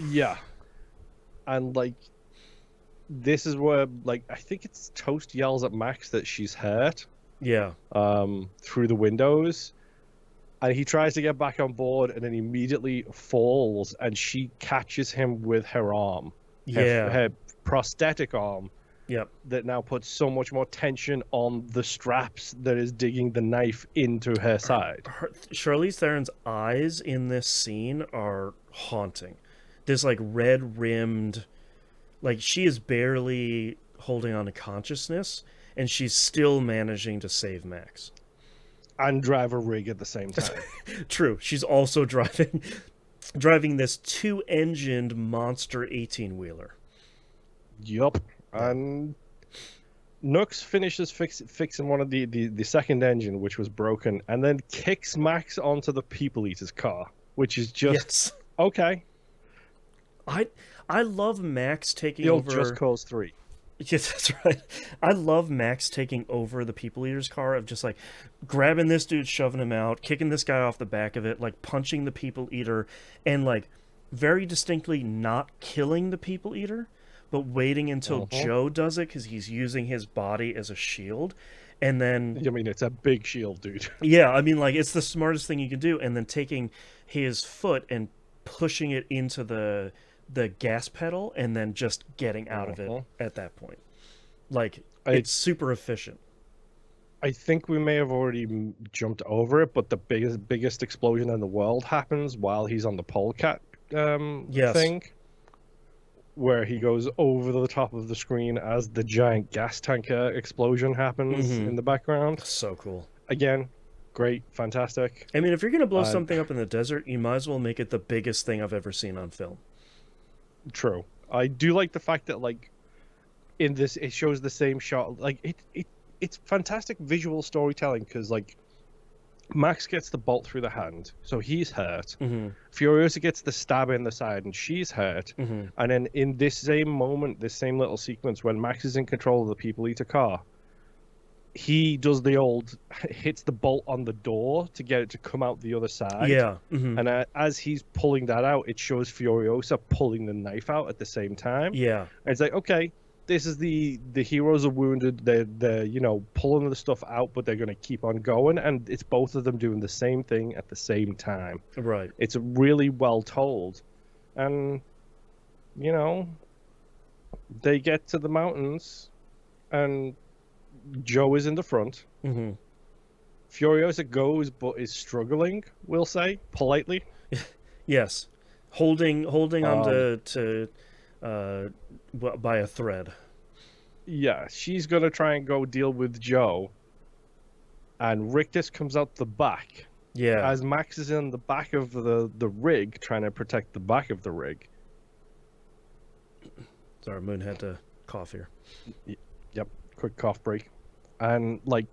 Yeah. And, like, this is where, like, I think it's Toast yells at Max that she's hurt. Yeah. Through the windows. And he tries to get back on board and then immediately falls, and she catches him with her arm. Yeah. Her prosthetic arm. Yep. That now puts so much more tension on the straps that is digging the knife into her side. Charlize Theron's eyes in this scene are haunting. This, like, red-rimmed... Like, she is barely holding on to consciousness, and she's still managing to save Max. And drive a rig at the same time. True. She's also driving this 2-engined monster 18-wheeler. Yup. And Nux finishes fixing one of the second engine, which was broken, and then kicks Max onto the People Eater's car, which is just Yes. okay. I love Max taking The old over. Just Cause 3. Yes, that's right. I love Max taking over the People Eater's car, of just like grabbing this dude, shoving him out, kicking this guy off the back of it, like punching the People Eater, and like very distinctly not killing the People Eater, but waiting until Joe does it because he's using his body as a shield. And then, I mean, it's a big shield, dude. yeah, I mean, like, it's the smartest thing you can do. And then taking his foot and pushing it into the gas pedal, and then just getting out of it at that point. Like, it's super efficient. I think we may have already jumped over it, but the biggest explosion in the world happens while he's on the polecat thing, where he goes over the top of the screen as the giant gas tanker explosion happens in the background. So cool. Again, great, fantastic. I mean, if you're going to blow something up in the desert, you might as well make it the biggest thing I've ever seen on film. True. I do like the fact that, like, in this, it shows the same shot. Like, it's fantastic visual storytelling, because, like, Max gets the bolt through the hand, so he's hurt. Furiosa gets the stab in the side, and she's hurt. And then in this same moment, this same little sequence, when Max is in control of the People Eater car, he does the old hits the bolt on the door to get it to come out the other side. Yeah. And as he's pulling that out, it shows Furiosa pulling the knife out at the same time. Yeah. And it's like, okay, this is the heroes are wounded. They're pulling the stuff out, but they're going to keep on going. And it's both of them doing the same thing at the same time. Right. It's really well told. And, they get to the mountains, and Joe is in the front. Furiosa goes, but is struggling, we'll say, politely. Yes. Holding on to by a thread. Yeah, she's going to try and go deal with Joe. And Rictus comes out the back. Yeah. As Max is in the back of the rig, trying to protect the back of the rig. Sorry, Moon had to cough here. Yep, quick cough break. And, like,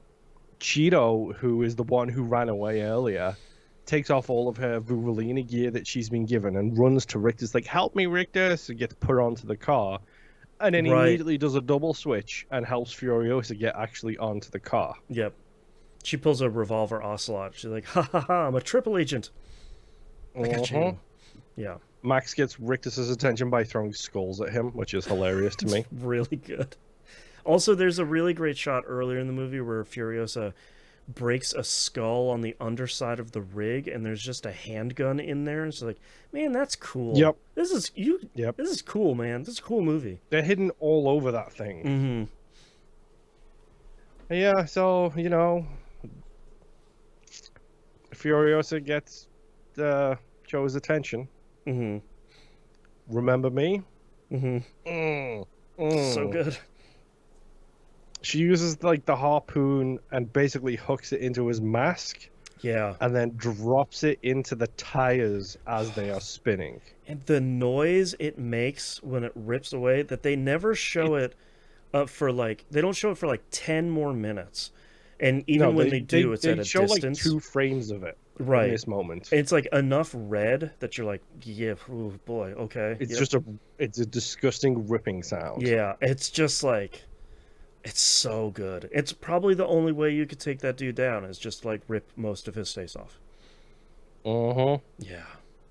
Cheeto, who is the one who ran away earlier, takes off all of her Vuvalina gear that she's been given and runs to Rictus, like, help me, Rictus, and gets put onto the car. And then he immediately does a double switch and helps Furiosa get actually onto the car. Yep. She pulls a revolver ocelot. She's like, ha ha ha, I'm a triple agent. I got you. Yeah. Max gets Rictus's attention by throwing skulls at him, which is hilarious to me. Really good. Also, there's a really great shot earlier in the movie where Furiosa breaks a skull on the underside of the rig, and there's just a handgun in there. It's like, man, that's cool. Yep. This is cool, man. This is a cool movie. They're hidden all over that thing. Yeah, so, Furiosa gets Joe's attention. Remember me? So good. She uses, like, the harpoon and basically hooks it into his mask. Yeah. And then drops it into the tires as they are spinning. And the noise it makes when it rips away, that they never show it up for, like, they don't show it for, like, 10 more minutes. And even when they do, it's at a show distance. Like 2 frames of it right in this moment. It's like enough red that you're like, yeah, oh boy, okay. It's just it's a disgusting ripping sound. Yeah, it's just like, it's so good. It's probably the only way you could take that dude down, is just like rip most of his face off. Yeah.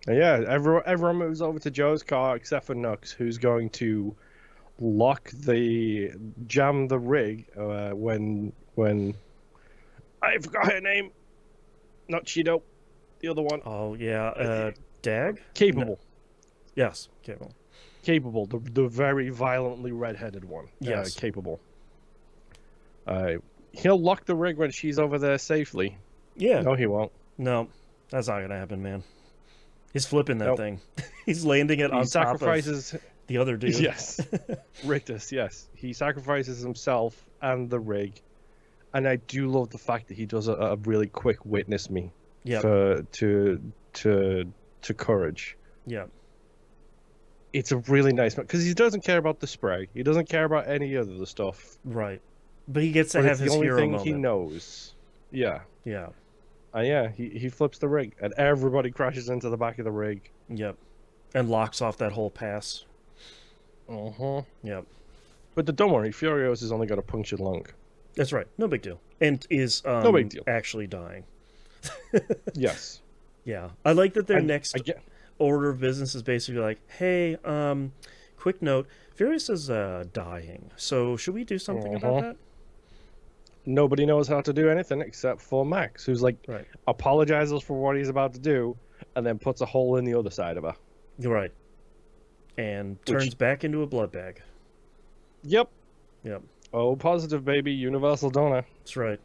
Yeah, everyone moves over to Joe's car except for Nux, who's going to jam the rig when I forgot her name. Not Cheeto, the other one. Oh yeah, Dag? Capable. No. Yes, Capable. Capable, the very violently redheaded one. Yes. Capable. He'll lock the rig when she's over there safely. Yeah. No, he won't. No, that's not gonna happen, man. He's flipping that thing. He's landing it on top of the other dude. Yes. Rictus, yes. He sacrifices himself and the rig. And I do love the fact that he does a really quick witness me to Courage. Yeah. It's a really nice one, because he doesn't care about the spray. He doesn't care about any of the stuff. Right. But he gets to but have it's the his only hero thing he moment. knows. Yeah. Yeah. Yeah, he flips the rig, and everybody crashes into the back of the rig. Yep. And locks off that whole pass. Uh-huh. Yep. But don't worry, Furios has only got a punctured lung. That's right. No big deal. And is No big deal. actually dying. Yes. Yeah. I like that their And next I get, order of business is basically like, hey, quick note, Furious is dying. So should we do something about that? nobody knows how to do anything except for Max, who's like Right. apologizes for what he's about to do, and then puts a hole in the other side of her. You're right. And turns back into a blood bag. Yep. Yep. O positive, baby, universal donor. That's right.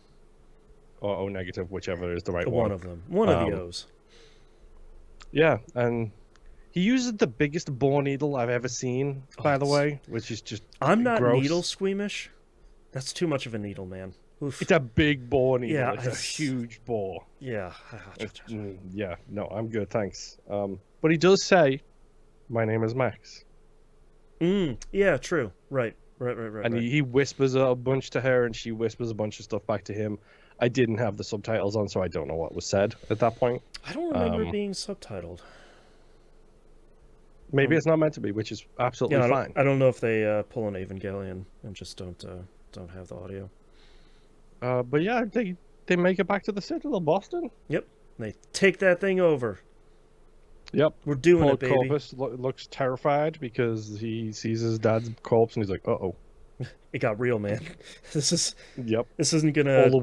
Or O negative, whichever is the right One one. of them. One of the O's. Yeah, and he uses the biggest bore needle I've ever seen, by the way, which is just I'm not gross. needle squeamish. That's too much of a needle, man. Oof. It's a big bore needle. Yeah, it's a huge bore. Yeah. Yeah, no, I'm good, thanks. But he does say, "My name is Max." Yeah, true. Right. And he whispers a bunch to her, and she whispers a bunch of stuff back to him. I didn't have the subtitles on, so I don't know what was said at that point. I don't remember it being subtitled. Maybe it's not meant to be, which is absolutely fine. I don't know if they pull an Evangelion and just don't have the audio. But yeah, they make it back to the Citadel, Boston. Yep, they take that thing over. Yep, we're doing Paul it, baby. Corpus looks terrified because he sees his dad's corpse and he's like, "Uh-oh, it got real, man." This isn't gonna. All the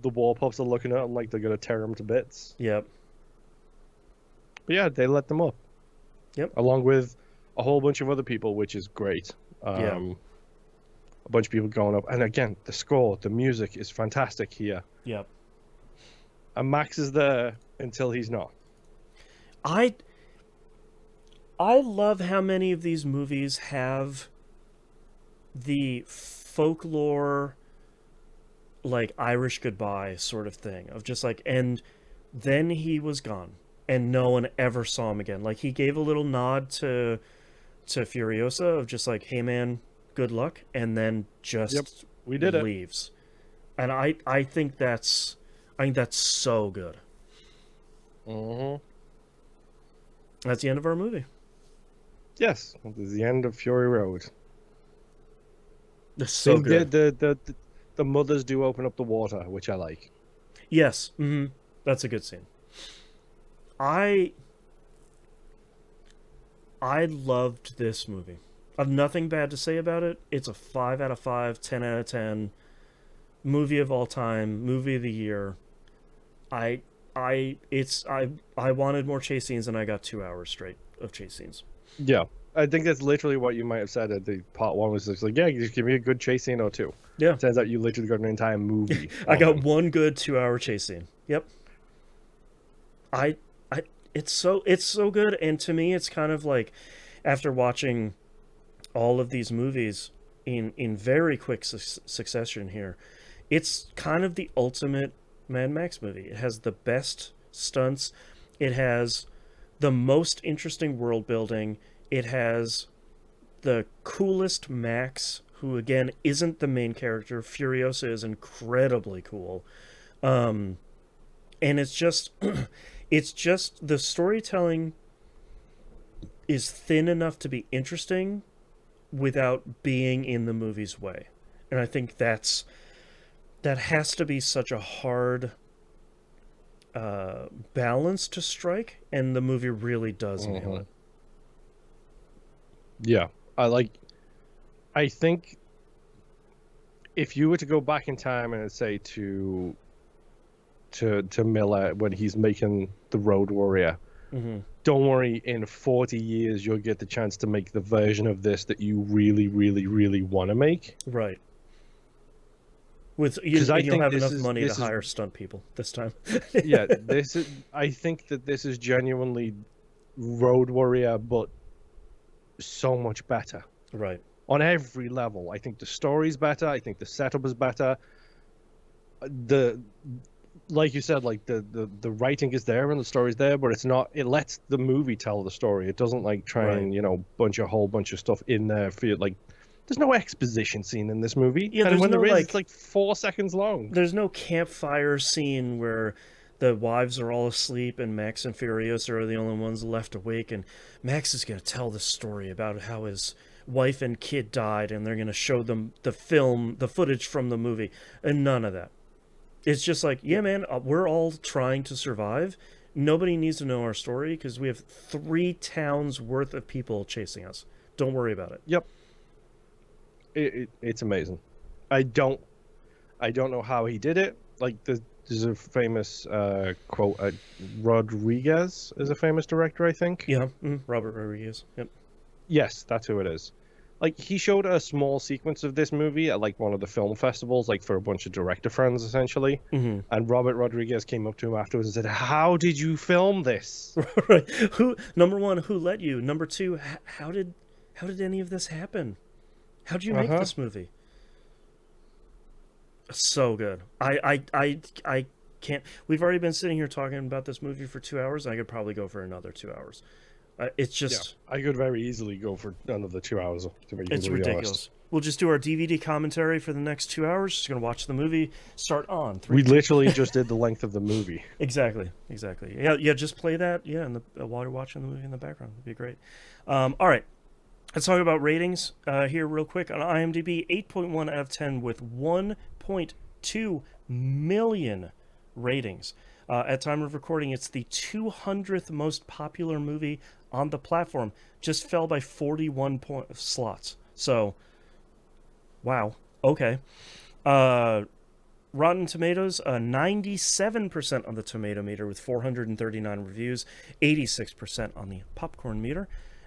wall pups are looking at him like they're gonna tear him to bits. Yep. But yeah, they let them up. Yep. Along with a whole bunch of other people, which is great. Yeah. A bunch of people going up, and again, the score, the music is fantastic here. Yep. And Max is there until he's not. I love how many of these movies have the folklore, like Irish goodbye sort of thing of just like, and then he was gone and no one ever saw him again. Like he gave a little nod to Furiosa of just like, hey man, good luck, and then just we did leaves. And I think that's so good. That's the end of our movie. Yes, this is the end of Fury Road. That's so good. The mothers do open up the water, which I like. Yes, that's a good scene. I loved this movie. I have nothing bad to say about it. It's a 5 out of 5, 10 out of 10. Movie of all time, movie of the year. I wanted more chase scenes, and I got 2 hours straight of chase scenes. Yeah, I think that's literally what you might have said at the part one was just like, yeah, just give me a good chase scene or two. Yeah. Turns out you literally got an entire movie. I got one good 2-hour chase scene. Yep. It's so good, and to me, it's kind of like after watching all of these movies in very quick succession here, it's kind of the ultimate Mad Max movie. It has the best stunts. It has the most interesting world building. It has the coolest Max, who again isn't the main character. Furiosa is incredibly cool. And it's just it's just the storytelling is thin enough to be interesting without being in the movie's way. And I think that has to be such a hard balance to strike, and the movie really does nail it. Yeah, I think if you were to go back in time and say to Miller when he's making the Road Warrior, don't worry, in 40 years you'll get the chance to make the version of this that you really, really, really want to make. Right. You'll have enough money to hire stunt people this time. Yeah, I think that this is genuinely Road Warrior, but so much better. Right. On every level. I think the story's better. I think the setup is better. Like you said, like the writing is there and the story's there, but it's not. It lets the movie tell the story. It doesn't like try and whole bunch of stuff in there for you. Like There's no exposition scene in this movie. Yeah, And there's when no there is, like it's like 4 seconds long. there's no campfire scene where the wives are all asleep and Max and Furiosa are the only ones left awake, and Max is going to tell the story about how his wife and kid died, and they're going to show them the footage from the movie, and none of that. It's just like, yeah, man, we're all trying to survive. Nobody needs to know our story because we have 3 towns worth of people chasing us. Don't worry about it. Yep. It's amazing. I don't know how he did it. Like there's a famous quote. Rodriguez is a famous director, I think. Yeah, Robert Rodriguez. Yep. Yes, that's who it is. Like he showed a small sequence of this movie at like one of the film festivals, like for a bunch of director friends, essentially. Mm-hmm. And Robert Rodriguez came up to him afterwards and said, "How did you film this?" Right. Who? Number one, who let you? Number two, how did any of this happen? How did you make this movie? So good. I can't. We've already been sitting here talking about this movie for 2 hours. I could probably go for another 2 hours. It's just. Yeah, I could very easily go for another 2 hours. To be It's ridiculous. honest. We'll just do our DVD commentary for the next 2 hours. Just gonna watch the movie. Start on. 3, We 2. literally just did the length of the movie. Exactly. Yeah. Just play that. Yeah, while you're watching the movie in the background, it'd be great. All right. Let's talk about ratings here real quick. On IMDb, 8.1 out of 10 with 1.2 million ratings. At time of recording, it's the 200th most popular movie on the platform. Just fell by 41 slots. So, wow. Okay. Rotten Tomatoes, 97% on the tomato meter with 439 reviews, 86% on the popcorn meter.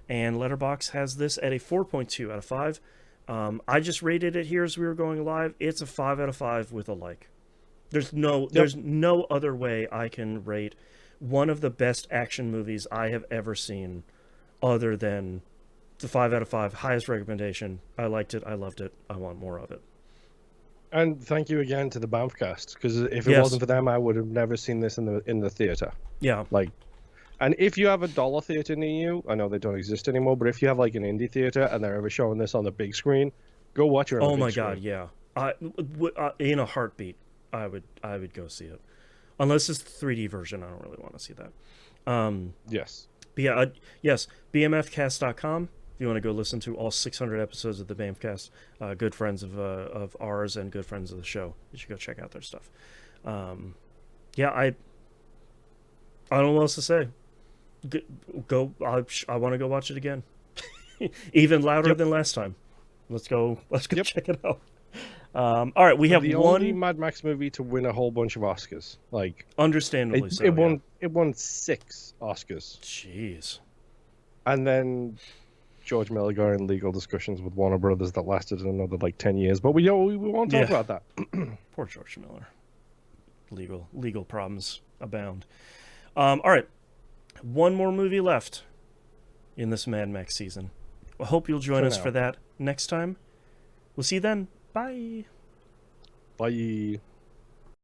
And Letterboxd has this at a 4.2 out of 5. I just rated it here as we were going live. It's a 5 out of 5 with a like. There's no other way I can rate one of the best action movies I have ever seen other than the 5 out of 5. Highest recommendation. I liked it. I loved it. I want more of it. And thank you again to the Bamfcast, because if it wasn't for them, I would have never seen this in the theater. Yeah. And if you have a dollar theater near you, I know they don't exist anymore, but if you have like an indie theater and they're ever showing this on the big screen, go watch it on the big screen. God, yeah. In a heartbeat, I would go see it. Unless it's the 3D version, I don't really want to see that. Yes. But yeah, yes, bmfcast.com. If you want to go listen to all 600 episodes of the Bamfcast, good friends of ours and good friends of the show. You should go check out their stuff. Yeah, I don't know what else to say. Go. I want to go watch it again, even louder than last time. Let's go check it out. All right, we have the one only Mad Max movie to win a whole bunch of Oscars. Like, understandably so. It won 6 Oscars. Jeez. And then George Miller got in legal discussions with Warner Brothers that lasted another like 10 years. But we won't talk about that. Poor George Miller. Legal problems abound. All right. One more movie left in this Mad Max season. I hope you'll join us for that next time. We'll see you then. Bye. Bye.